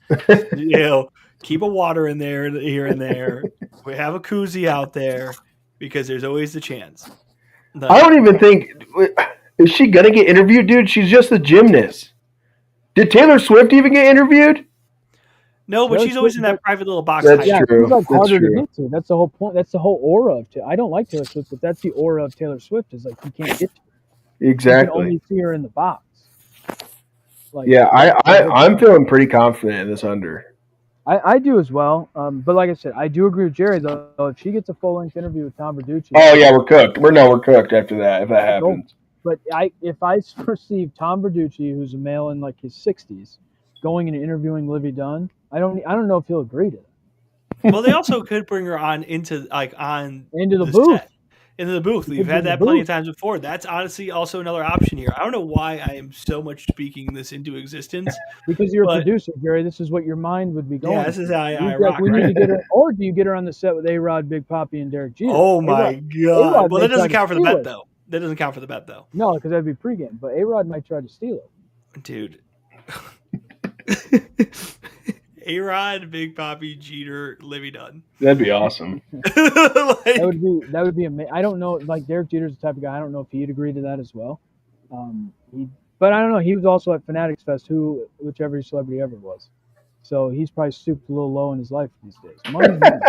Keep a water in there here and there. We have a koozie out there because there's always the chance. I don't even think. Is she gonna get interviewed, dude? She's just a gymnast. Did Taylor Swift even get interviewed? No, but she's always in that private little box. That's true. She's like harder to get to. That's the whole point. That's the whole aura of Taylor. I don't like Taylor Swift, but that's the aura of Taylor Swift. Is like you can't get to her. Exactly. You can only see her in the box. I'm feeling pretty confident in this under. I do as well. But like I said, I do agree with Jerry though. If she gets a full length interview with Tom Verducci, oh yeah, we're cooked. We're cooked after that if that happens. But if I perceive Tom Verducci, who's a male in like his 60s, going and interviewing Livy Dunn, I don't know if he'll agree to that. Well, they also could bring her on into the booth. Set. Into the booth. We've had that plenty of times before. That's honestly also another option here. I don't know why I am so much speaking this into existence. Because you're a producer, Jerry. This is what your mind would be going. Yeah, this is how I rock. Need to get her, or do you get her on the set with A-Rod, Big Papi, and Derek Jeter? Oh my God! Well, that doesn't count for the bet, though. That doesn't count for the bet, though. No, because that'd be pregame. But A-Rod might try to steal it. Dude. A-Rod, Big Papi, Jeter, Livy Dunn. That'd be awesome. That would be amazing. I don't know, like Derek Jeter's the type of guy. I don't know if he'd agree to that as well. But I don't know. He was also at Fanatics Fest, which every celebrity ever was. So he's probably stooped a little low in his life these days. Money's money.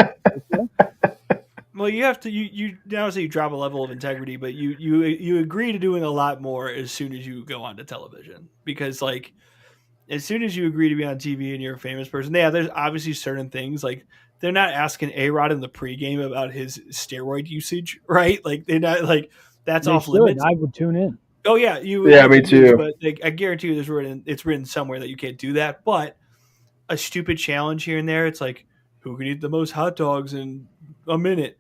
Well, you have to you now say you drop a level of integrity, but you agree to doing a lot more as soon as you go onto television, because like as soon as you agree to be on TV and you're a famous person, yeah, there's obviously certain things like they're not asking A-Rod in the pregame about his steroid usage, right? Like they're not like that's off limits. I would tune in. Oh yeah, me too. But like, I guarantee you, it's written somewhere that you can't do that. But a stupid challenge here and there, it's like who can eat the most hot dogs in a minute.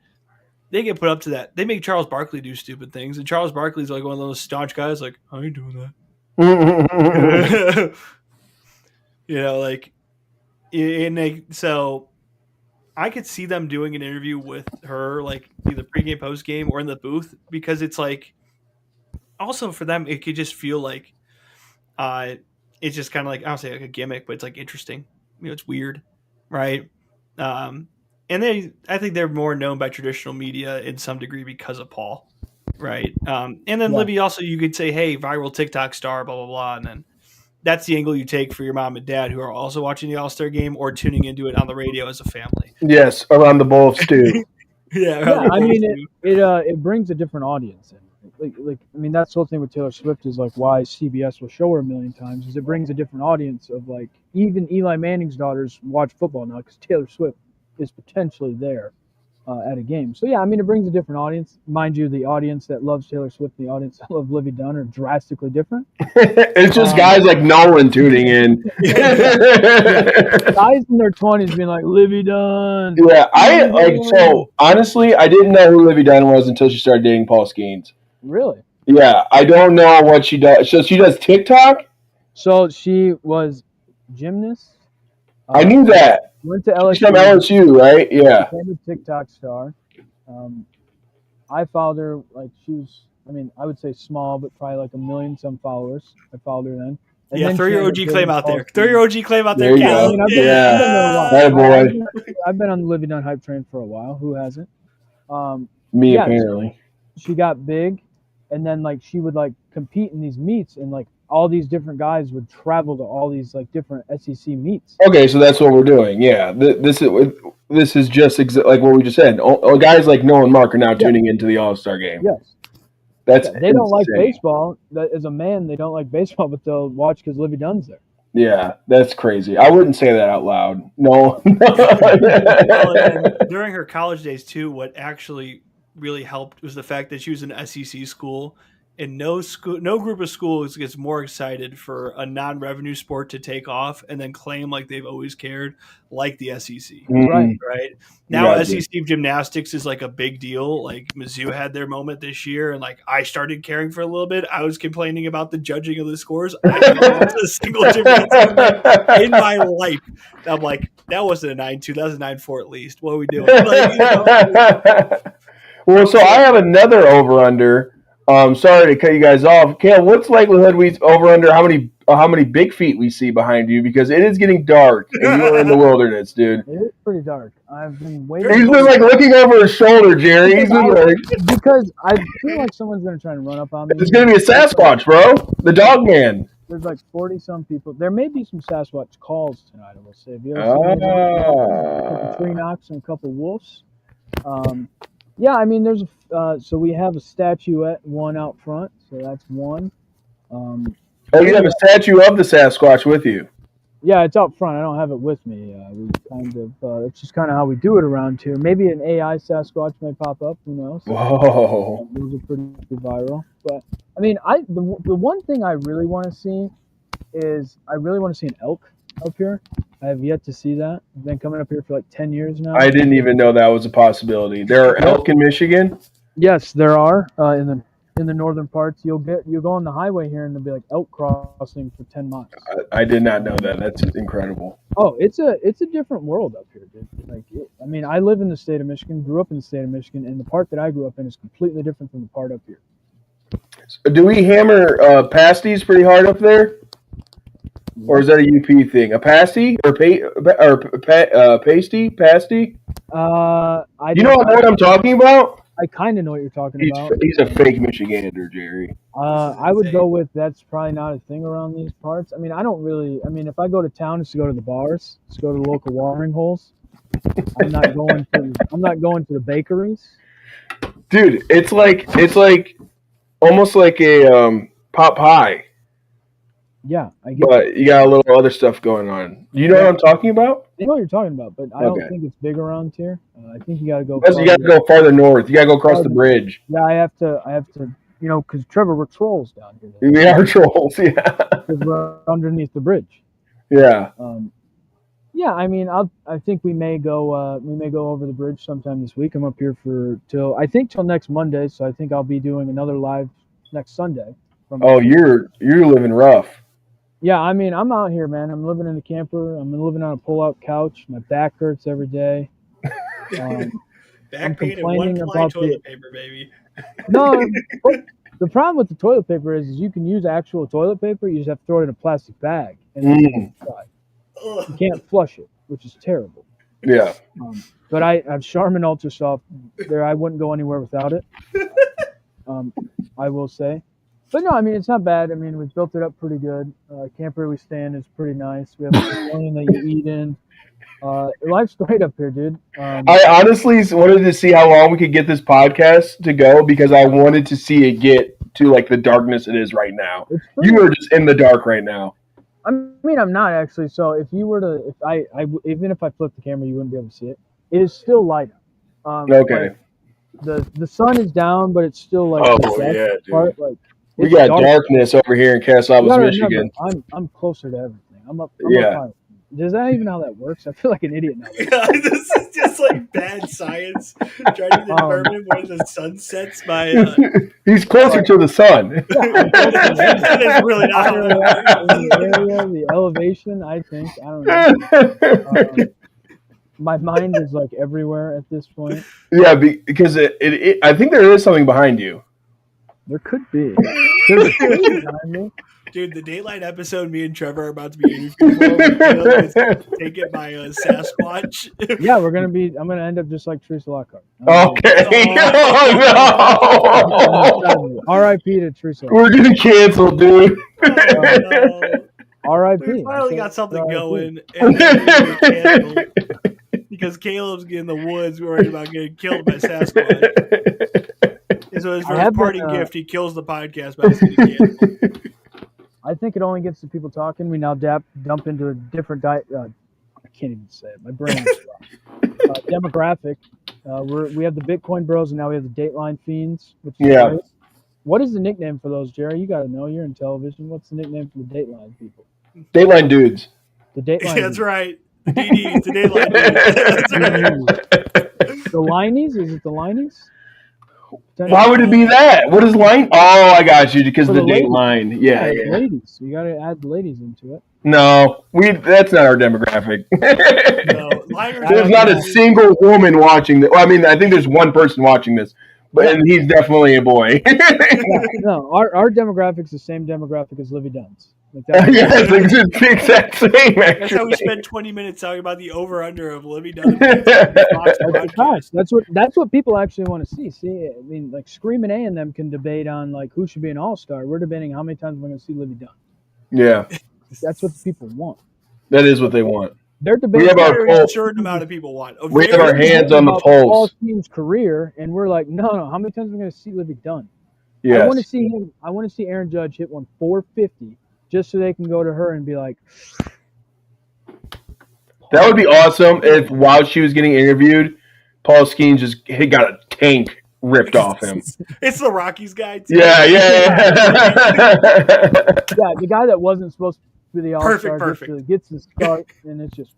They get put up to that. They make Charles Barkley do stupid things, and Charles Barkley's like one of those staunch guys. Like I ain't doing that. Like, and so I could see them doing an interview with her, like either pregame, postgame, or in the booth, because it's like also for them, it could just feel like it's just kind of like I don't say like a gimmick, but it's like interesting. It's weird, right? And I think they're more known by traditional media in some degree because of Paul, right? And then Libby also, you could say, hey, viral TikTok star, blah, blah, blah. And then that's the angle you take for your mom and dad who are also watching the All-Star game or tuning into it on the radio as a family. Yes, around the bowl of stew. I mean, it brings a different audience in. I mean, that's the whole thing with Taylor Swift is like why CBS will show her a million times is it brings a different audience of like even Eli Manning's daughters watch football now because Taylor Swift is potentially there at a game. So, yeah, I mean, it brings a different audience. Mind you, the audience that loves Taylor Swift and the audience that loves Livy Dunn are drastically different. It's just guys like Nolan tuning in. Guys in their 20s being like, Livy Dunn. Yeah, so honestly, I didn't know who Livy Dunn was until she started dating Paul Skeens. Really? Yeah, I don't know what she does. So she does TikTok? So she was gymnast. I knew that. Went to LSU. She's from LSU, right? Yeah. Became a TikTok star. I followed her like she was. I mean, I would say small, but probably like 1 million some followers. I followed her then. And then throw your OG claim out there. Throw your OG claim out there, Cal. I mean, I've been on the Livy Dunn hype train for a while. Who hasn't? Me, apparently. She got big, and then like she would like compete in these meets, and like all these different guys would travel to all these like different SEC meets. Okay, so that's what we're doing. Yeah, this is just like what we just said. Guys like Noah and Mark are now tuning into the All-Star game. Yes. They don't like baseball. As a man, they don't like baseball, but they'll watch because Livy Dunn's there. Yeah, that's crazy. I wouldn't say that out loud. No. Well, during her college days too, what actually really helped was the fact that she was in an SEC school, and no group of schools gets more excited for a non-revenue sport to take off and then claim like they've always cared, like the SEC. Right. Now, SEC gymnastics is like a big deal. Like Mizzou had their moment this year, and like I started caring for a little bit. I was complaining about the judging of the scores. I didn't watch a single gymnastics in my life. I'm like, that wasn't a 9-2. That was a 9-4 at least. What are we doing? Well, so I have another over-under. Sorry to cut you guys off. Kale, what's likelihood we over under how many big feet we see behind you? Because it is getting dark and you are in the wilderness, dude. It is pretty dark. I've been waiting. He's been like looking over his shoulder, Jerry. He's been like, because I feel like someone's gonna try and run up on me. It's gonna be a Sasquatch, bro. The dog man. There's like 40 some people. There may be some Sasquatch calls tonight. I will say. Have you ever seen a couple tree knocks and a couple wolves? Yeah, I mean, there's so we have a statuette, one out front, so that's one. You have a statue of the Sasquatch with you? Yeah, it's out front. I don't have it with me. We kind of it's just kind of how we do it around here. Maybe an AI Sasquatch may pop up. Who knows? Whoa! Those are pretty viral. But I mean, the one thing I really want to see is an elk up here. I have yet to see that. I've been coming up here for like 10 years now. I didn't even know that was a possibility. There are elk in Michigan? Yes, there are. In the northern parts, you'll go on the highway here and there'll be like elk crossing for 10 miles. I did not know that. That's incredible. Oh, it's a different world up here, dude. Like, I mean, I live in the state of Michigan, grew up in the state of Michigan, and the part that I grew up in is completely different from the part up here. Do we hammer pasties pretty hard up there? Or is that a UP thing? A pasty or pasty? Pasty? I You know what I'm talking about? I kind of know what you're talking about. He's a fake Michigander, Jerry. I would go with that's probably not a thing around these parts. I mean, I don't really. I mean, if I go to town, it's to go to the bars, it's to go to the local watering holes. I'm not going to the bakeries. Dude, it's like almost like a pot pie. Yeah, I get. But you got a little other stuff going on. You know what I'm talking about? I know what you're talking about, but I don't think it's big around here. I think you got to go. You got to go farther north. You got to go across the bridge. Yeah, I have to. You know, because Trevor, we're trolls down here. We are trolls, yeah. Because we're underneath the bridge. Yeah. Yeah, I mean, I think we may go over the bridge sometime this week. I'm up here till next Monday, so I think I'll be doing another live next Sunday. You're living rough. Yeah, I mean, I'm out here, man. I'm living in the camper. I'm living on a pull-out couch. My back hurts every day. Back pain and one-ply toilet paper, baby. No, the problem with the toilet paper is you can use actual toilet paper. You just have to throw it in a plastic bag, and then you can't flush it, which is terrible. Yeah. But I have Charmin Ultra Soft. There, I wouldn't go anywhere without it. I will say. But no, I mean, it's not bad. I mean, we've built it up pretty good. Camper we stay in is pretty nice. We have a pavilion that you eat in. Life's great up here, dude. I honestly wanted to see how long we could get this podcast to go because I wanted to see it get to like the darkness it is right now. You are just in the dark right now. I mean, I'm not actually. So if you were to, even if I flipped the camera, you wouldn't be able to see it. It is still light up. Okay. The sun is down, but it's still like dude. Part, like. We got darkness over here in Casablanca, Michigan. Remember, I'm closer to everything. I'm up high. Does that even know how that works? I feel like an idiot now. Yeah, this is just like bad science. Trying to determine where the sun sets by. He's closer to the sun. That is really not how the elevation, I think. I don't know. My mind is like everywhere at this point. Yeah, because I think there is something behind you. There could be. There's a tree behind me. Dude, the Daylight episode me and Trevor are about to be interviewed for take it by Sasquatch. Yeah, I'm gonna end up just like Teresa Lockhart. Okay. No. R.I.P. to Teresa. We're getting canceled, dude. R.I.P. We finally got something going. And then we canceled because Caleb's in the woods worried about getting killed by Sasquatch. And so his first parting gift, he kills the podcast by getting canceled. I think it only gets the people talking. We now dump into a different I can't even say it. My brain is demographic. We have the Bitcoin Bros, and now we have the Dateline Fiends. Which is great. What is the nickname for those, Jerry? You got to know. You're in television. What's the nickname for the Dateline people? Dateline dudes. The Dateline. That's right. The DDs, the Dateline dudes. The Lineys? Is it the Lineys? Why would it be that? What is line? Oh, I got you because the Dateline. Yeah. Ladies. You got to add the ladies into it. No, that's not our demographic. No, there's not a single woman watching this. Well, I mean, I think there's one person watching this, and he's definitely a boy. No, our demographic's the same demographic as Livy Dunn's. Yes, it's the exact same. Actually. That's how we spent 20 minutes talking about the over/under of Livy Dunn. That's what people actually want to see. See, I mean, like Screaming A and them can debate on like who should be an All-Star. We're debating how many times we're going to see Livy Dunn. Yeah, that's what the people want. That is what they want. They're debating. We have a certain amount of people want. We have our hands on the pulse. Paul Skeens' career, and we're like, no. How many times are we going to see Livy Dunn? Yes. I want to see him. I want to see Aaron Judge hit one 450. Just so they can go to her and be like, that would be awesome if while she was getting interviewed, Paul Skeens just got a tank ripped off him. It's the Rockies guy, too. Yeah. Yeah, the guy that wasn't supposed to be the All-Star perfect. Gets his start, and it's just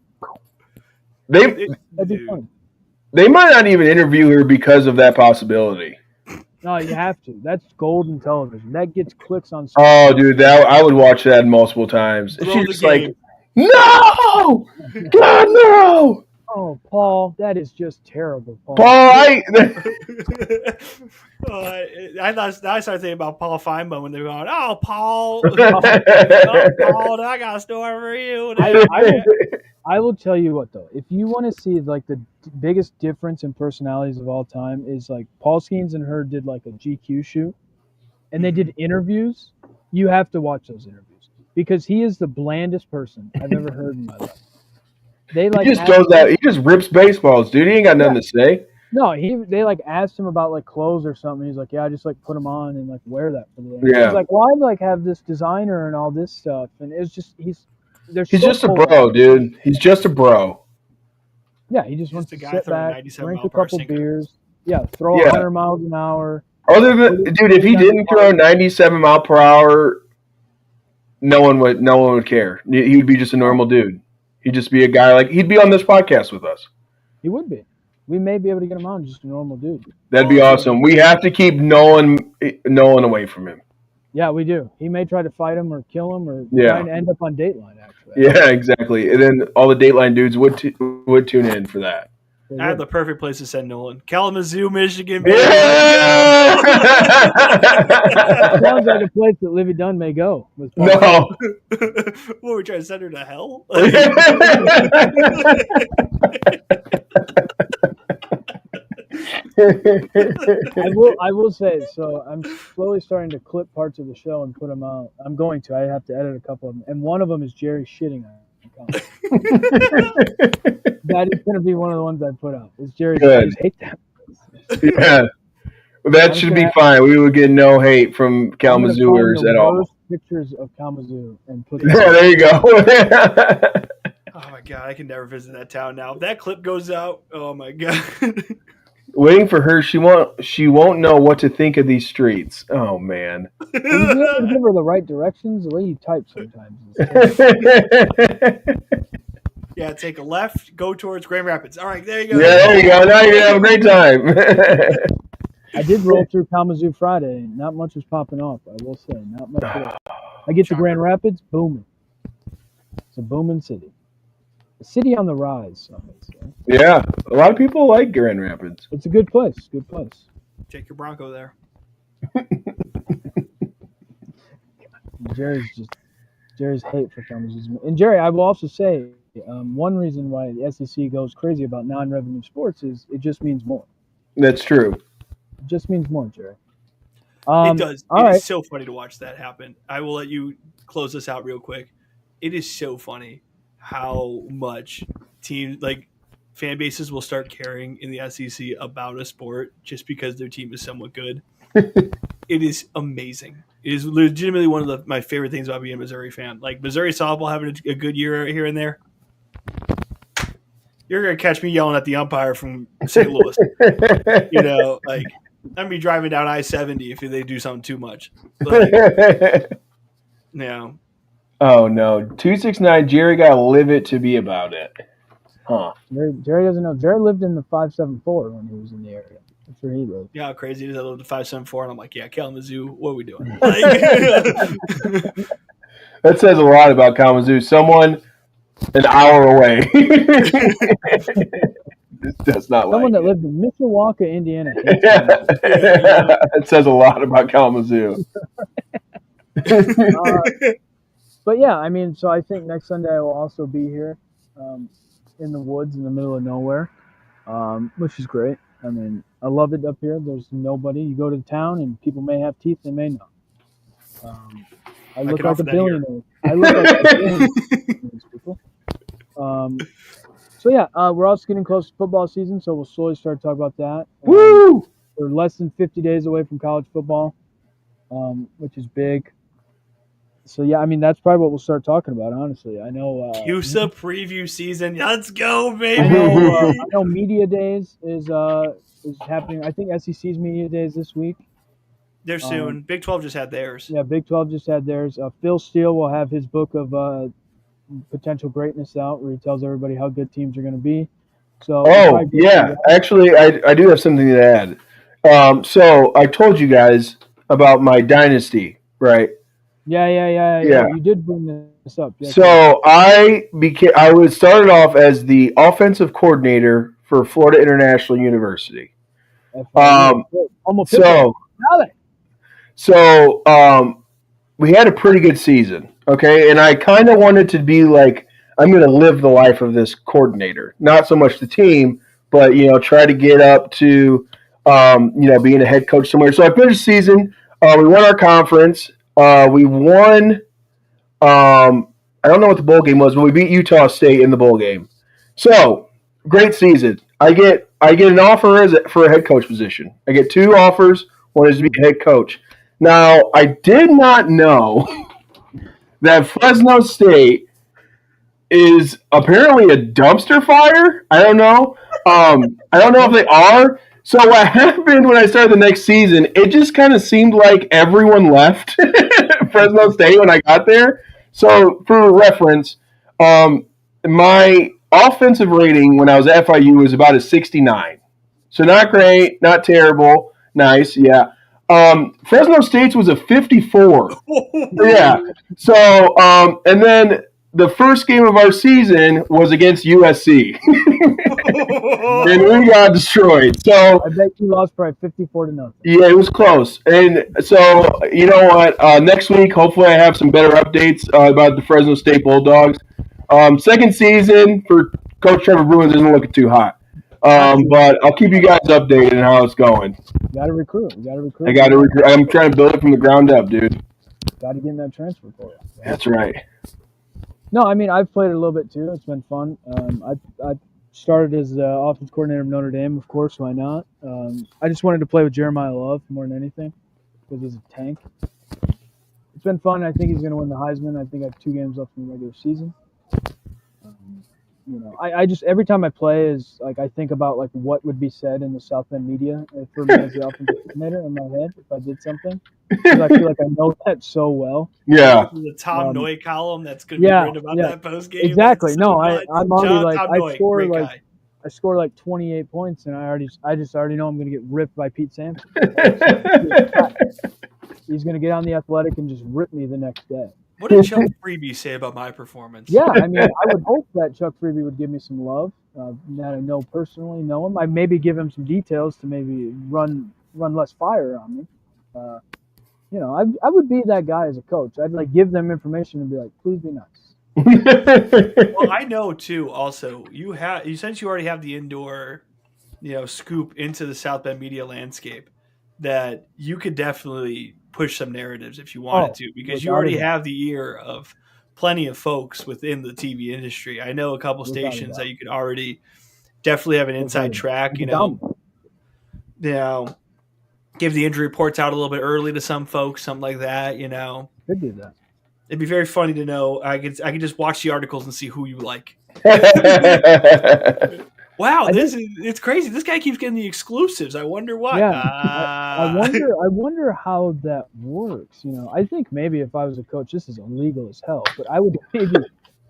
that'd be fun. They might not even interview her because of that possibility. No, you have to. That's golden television. That gets clicks on. Oh, dude, I would watch that multiple times. She's just like, no, God, no. Oh Oh, Paul, that is just terrible, Paul. Paul, I started thinking about Paul Feinbaum when they're going, "Oh, Paul, oh, Paul, I got a story for you." I will tell you what though, if you want to see like the biggest difference in personalities of all time is like Paul Skeens and her did like a GQ shoot, and they did interviews. You have to watch those interviews because he is the blandest person I've ever heard in my life. They like he just throws out. He just rips baseballs, dude. He ain't got nothing to say. No, they like asked him about like clothes or something. He's like, yeah, I just like put them on and like wear that for the day. Yeah. He's like, well, I like have this designer and all this stuff, and it's just he's just a bro, dude. He's just a bro. Yeah, he just wants to sit back, drink a couple beers. Yeah, throw 100 miles an hour. Other than dude, if he didn't throw 97 mile per hour, no one would care. He would be just a normal dude. He'd just be a guy like he'd be on this podcast with us. He would be. We may be able to get him on, just a normal dude. That'd be awesome. We have to keep Nolan away from him. Yeah, we do. He may try to fight him or kill him or try and end up on Dateline, actually. Yeah, exactly. And then all the Dateline dudes would tune in for that. I have the perfect place to send Nolan. Kalamazoo, Michigan. Yeah! Sounds like a place that Livy Dunn may go. No. What, are we trying to send her to hell? I will say, so I'm slowly starting to clip parts of the show and put them out. I'm going to. I have to edit a couple of them. And one of them is Jerry shitting on it. That is going to be one of the ones I put out. Is Jerry hate that? Yeah. That should be fine. We would get no hate from Kalamazooers at all. Pictures of Kalamazoo and put there you go. Oh my god, I can never visit that town now. If that clip goes out, oh my god. Waiting for her, she won't know what to think of these streets. Oh man. You have to give her the right directions. The way you type sometimes. Yeah, take a left, go towards Grand Rapids. All right, there you go. Yeah, there you go. Now you're gonna have a great time. I did roll through Kalamazoo Friday. Not much was popping off, I will say. Not much. I get to Grand Rapids, booming. It's a booming city. A city on the rise, some would say. Yeah, a lot of people like Grand Rapids. It's a good place. Good place. Take your Bronco there. Jerry's hate for Kalamazoo. And Jerry, I will also say, one reason why the SEC goes crazy about non-revenue sports is it just means more. That's true. It just means more, Jerry. It does. It is so funny to watch that happen. I will let you close this out real quick. It is so funny how much teams, like fan bases, will start caring in the SEC about a sport just because their team is somewhat good. It is amazing. It is legitimately one of my favorite things about being a Missouri fan. Like Missouri softball having a good year here and there. You're going to catch me yelling at the umpire from St. Louis. You know, like I'm going to be driving down I-70 if they do something too much. Like, yeah. Oh, no. 269, Jerry got to live it to be about it. Huh. Jerry doesn't know. Jerry lived in the 574 when he was in the area. That's where he lived. Yeah, how crazy it is. I lived in 574, and I'm like, yeah, Kalamazoo, what are we doing? That says a lot about Kalamazoo. Someone an hour away. Does not Someone that it. lived in Mishawaka, Indiana. It says a lot about Kalamazoo. But yeah, I mean, so I think next Sunday I will also be here in the woods in the middle of nowhere, which is great. I mean, I love it up here. There's nobody. You go to the town and people may have teeth, they may not. I look like a billionaire. I look like a billionaire. People. So yeah, we're also getting close to football season, so we'll slowly start talking about that. Woo! We're less than 50 days away from college football, which is big. So yeah, I mean that's probably what we'll start talking about. Honestly, I know. CUSA preview season. Let's go, baby. I know Media Days is happening. I think SEC's Media Days this week. They're soon. Big 12 just had theirs. Yeah, Big 12 just had theirs. Phil Steele will have his book of potential greatness out, where he tells everybody how good teams are going to be. So. Oh yeah, actually, I do have something to add. So I told you guys about my dynasty, right? Yeah. You did bring What's up? Yes, So I was started off as the offensive coordinator for Florida International University. FIU. Homo Pitbull. So Alex. so we had a pretty good season, okay, and I kind of wanted to be like, I'm going to live the life of this coordinator, not so much the team, but try to get up to being a head coach somewhere. So I finished the season. We won our conference. We won. I don't know what the bowl game was, but we beat Utah State in the bowl game. So great season. I get an offer for a head coach position. I get 2 offers. One is to be a head coach. Now I did not know that Fresno State is apparently a dumpster fire. I don't know. I don't know if they are. So what happened when I started the next season, it just kind of seemed like everyone left Fresno State when I got there. So for reference, my offensive rating when I was at FIU was about a 69. So not great, not terrible, nice, yeah. Fresno State's was a 54. Yeah. So and then the first game of our season was against USC, and we got destroyed. So I bet you lost by 54-0. Yeah, it was close. And so you know what? Next week, hopefully, I have some better updates about the Fresno State Bulldogs. Second season for Coach Trevor Bruins isn't looking too hot, but I'll keep you guys updated on how it's going. You got to recruit. You got to recruit. I got to recruit. I'm trying to build it from the ground up, dude. Got to get in that transfer portal. That's right. No, I mean, I've played a little bit too. It's been fun. I started as the offense coordinator of Notre Dame, of course. Why not? I just wanted to play with Jeremiah Love more than anything because he's a tank. It's been fun. I think he's going to win the Heisman. I think I have 2 games left in the regular season. I just every time I play is like I think about like what would be said in the South Bend media for me as the offensive coordinator in my head if I did something. Because I feel like I know that so well. Yeah. The Tom Noy column that's going to be written about that post game. Exactly. No, I'm already like Noy, I score like 28 points, and I just already know I'm going to get ripped by Pete Sampson. He's going to get on the Athletic and just rip me the next day. What did Chuck Freebie say about my performance? Yeah, I mean, I would hope that Chuck Freebie would give me some love that I personally know him. I maybe give him some details to maybe run less fire on me. I would be that guy as a coach. I'd like give them information and be like, please be nice. Well, I know too. Also, since you already have the indoor, scoop into the South Bend media landscape, that you could definitely push some narratives if you wanted to, because you already have the ear of plenty of folks within the TV industry. I know a couple stations that you could already definitely have an inside track. Give the injury reports out a little bit early to some folks, something like that. Could do that. It'd be very funny to know. I could just watch the articles and see who you like. Wow, it's crazy. This guy keeps getting the exclusives. I wonder why. Yeah, I wonder how that works. I think maybe if I was a coach, this is illegal as hell, but I would maybe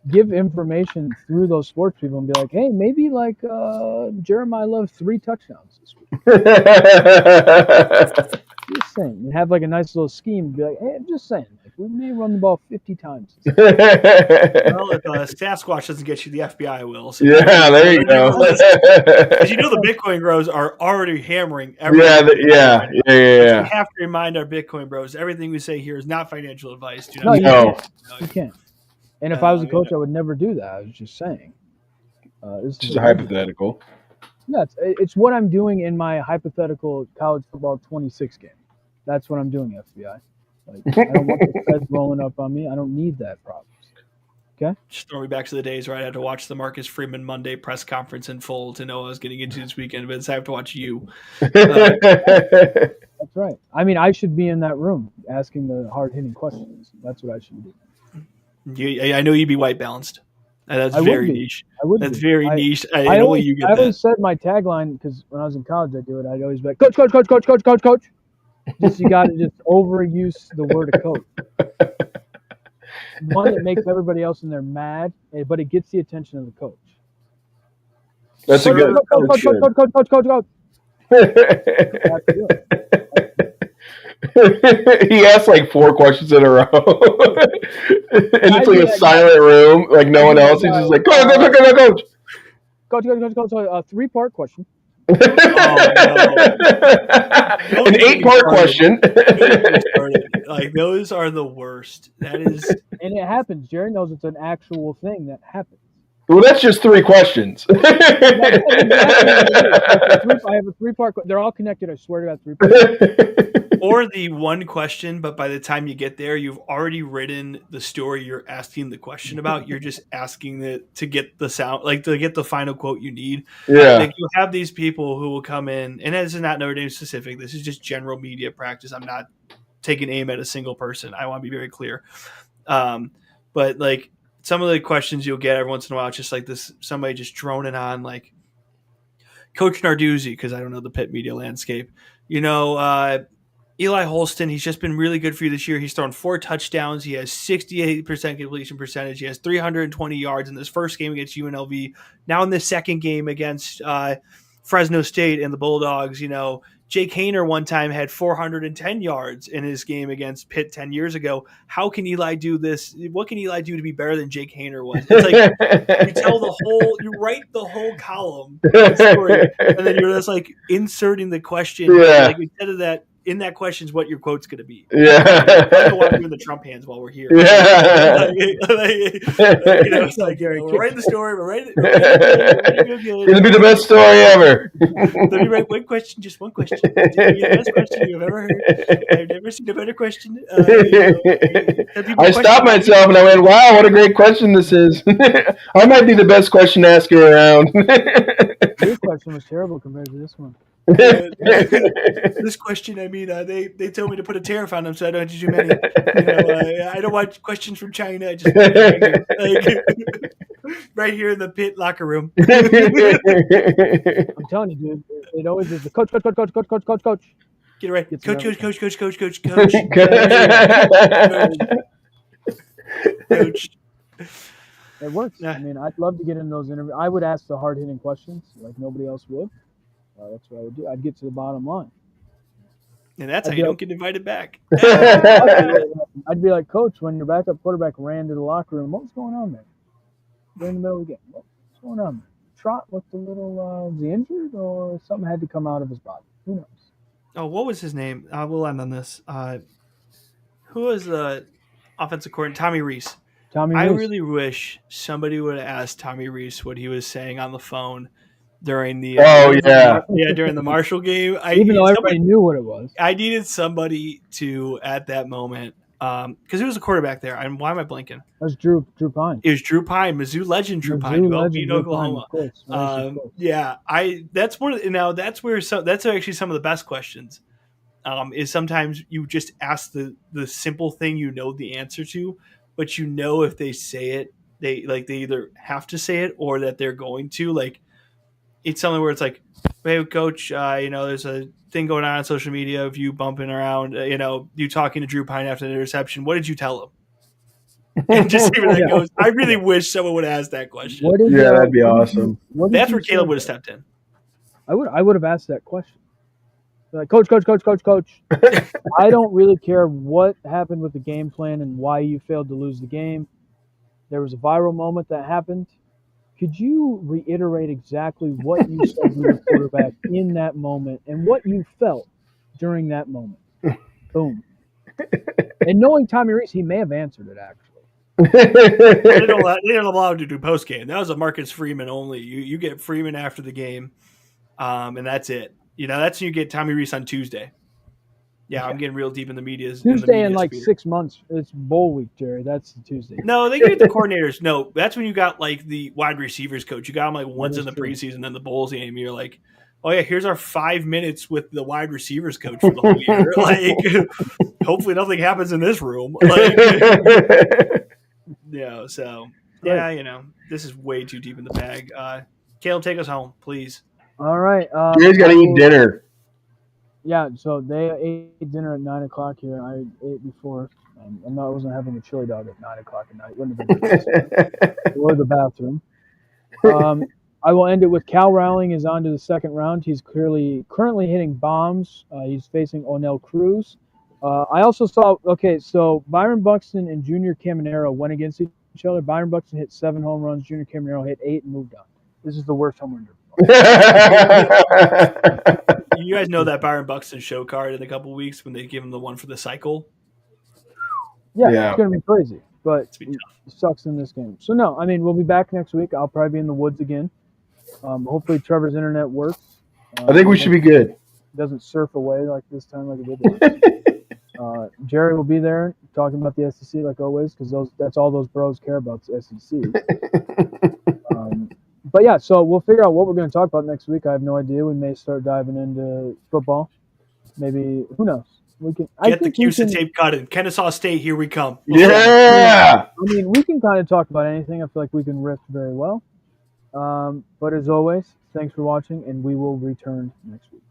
give information through those sports people and be like, hey, maybe like Jeremiah Love 3 touchdowns this week. Just saying, and have like a nice little scheme and be like, hey, I'm just saying, like, we may run the ball 50 times. Well, if Sasquatch doesn't get you, the FBI will. So yeah, there you go. Because the Bitcoin bros are already hammering everything. Yeah. We have to remind our Bitcoin bros, everything we say here is not financial advice. You can't. And if I was a coach, I would never do that. I was just saying. It's just a hypothetical. Yeah, it's what I'm doing in my hypothetical college football 26 game. That's what I'm doing, FBI. Like, I don't want the feds rolling up on me. I don't need that problem. Okay? Just throw me back to the days where I had to watch the Marcus Freeman Monday press conference in full to know what I was getting into this weekend, but I have to watch you. That's right. I mean, I should be in that room asking the hard-hitting questions. That's what I should do. I know you'd be white balanced. That's very niche. That's very niche. I always said my tagline, because when I was in college, I'd do it. I'd always be like, coach, coach, coach, coach, coach, coach, coach. You got to just overuse the word of coach. One that makes everybody else in there mad, but it gets the attention of the coach. That's a good coach. He asked like 4 questions in a row, and it's like a silent room, like no one else. He's just like, go, coach. Coach. 3-part question. Oh, no. An 8-part question. Like those are the worst. That is, and it happens. Jerry knows it's an actual thing that happens. Well, that's just 3 questions. That's exactly I have a 3-part. They're all connected. I swear to God, 3 parts. Or the one question, but by the time you get there, you've already written the story you're asking the question about. You're just asking it to get the sound, like to get the final quote you need. Yeah. Like you have these people who will come in, and this is not Notre Dame specific. This is just general media practice. I'm not taking aim at a single person. I want to be very clear. But like some of the questions you'll get every once in a while, it's just like this, somebody just droning on like Coach Narduzzi, because I don't know the Pitt media landscape. Eli Holston, he's just been really good for you this year. He's thrown 4 touchdowns. He has 68% completion percentage. He has 320 yards in this first game against UNLV. Now in this second game against Fresno State and the Bulldogs, Jake Haener one time had 410 yards in his game against Pitt 10 years ago. How can Eli do this? What can Eli do to be better than Jake Haener was? It's like you write the whole column story, and then you're just like inserting the question. Yeah. Like instead of that, in that question is what your quote's going to be. Yeah. I don't want to do the Trump hands while we're here. Yeah. It's like, we're writing the story. We're writing it. It'll be the best story ever. Let me write one question, just one question. It's the best question you've ever heard. I've never seen a better question. I stopped myself and I went, wow, what a great question this is. I might be the best question asker around. Your question was terrible compared to this one. This question, they told me to put a tariff on them, so I don't have to do many. I don't want questions from China. I just right here in the Pitt locker room. I'm telling you, dude, it always is the coach. Get it right, coach. Coach. It works. Yeah. I'd love to get in those interviews. I would ask the hard-hitting questions like nobody else would. That's what I would do. I'd get to the bottom line. And that's how you don't get invited back. I'd be like, Coach, when your backup quarterback ran to the locker room, what's going on there? During the middle of the game, what's going on there? Trot with the little, was he injured or something had to come out of his body? Who knows? Oh, what was his name? We'll end on this. Who was the offensive coordinator? Tommy Rees. I really wish somebody would have asked Tommy Rees what he was saying on the phone during the during the Marshall game. Even though everybody knew what it was. I needed somebody to, at that moment, because it was a quarterback there. Why am I blanking? That was Drew Pine. It was Drew Pine, Mizzou legend Drew Pine, who beat Oklahoma. That's one. That's actually some of the best questions. Is sometimes you just ask the simple thing you know the answer to, but if they say it, they either have to say it or that they're going to. Like, it's something where it's like, hey, Coach, there's a thing going on social media of you bumping around, you talking to Drew Pine after the interception. What did you tell him? And just see where that goes. I really wish someone would ask that question. That'd be awesome. That's where Caleb would have stepped in. I would have asked that question. Like, Coach. I don't really care what happened with the game plan and why you failed to lose the game. There was a viral moment that happened. Could you reiterate exactly what you said to your quarterback in that moment and what you felt during that moment? Boom. And knowing Tommy Rees, he may have answered it, actually. They don't allow him to do post game. That was a Marcus Freeman only. You get Freeman after the game, and that's it. That's when you get Tommy Rees on Tuesday. Yeah, I'm getting real deep in the media. Tuesday in like 6 months. It's bowl week, Jerry. That's the Tuesday. No, they get the coordinators. No, that's when you got like the wide receivers coach. You got them like once in the preseason, then the bowls game. You're like, oh yeah, here's our 5 minutes with the wide receivers coach for the whole year. Like, hopefully nothing happens in this room. Like, this is way too deep in the bag. Caleb, take us home, please. All right. You guys got to eat dinner. Yeah, so they ate dinner at 9 o'clock here. I ate before. I wasn't having a chili dog at 9 o'clock at night. Wouldn't have been or the bathroom. I will end it with Cal Rowling is on to the second round. He's currently hitting bombs. He's facing Onel Cruz. I also saw. Okay, so Byron Buxton and Junior Caminero went against each other. Byron Buxton hit 7 home runs. Junior Caminero hit 8 and moved on. This is the worst home run derby. You guys know that Byron Buxton show card in a couple weeks when they give him the one for the cycle. Yeah, Yeah. it's going to be crazy, but It's gonna be tough. it sucks in this game. So, no, I mean, we'll be back next week. I'll probably be in the woods again. Hopefully, Trevor's internet works. I think we should be good. Doesn't surf away like this time like it did last. Jerry will be there talking about the SEC like always because that's all those bros care about, the SEC. But, yeah, so we'll figure out what we're going to talk about next week. I have no idea. We may start diving into football. Maybe, who knows? We can Get the Houston tape cut in. Kennesaw State, here we come. Yeah. I mean, we can kind of talk about anything. I feel like we can riff very well. But as always, thanks for watching, and we will return next week.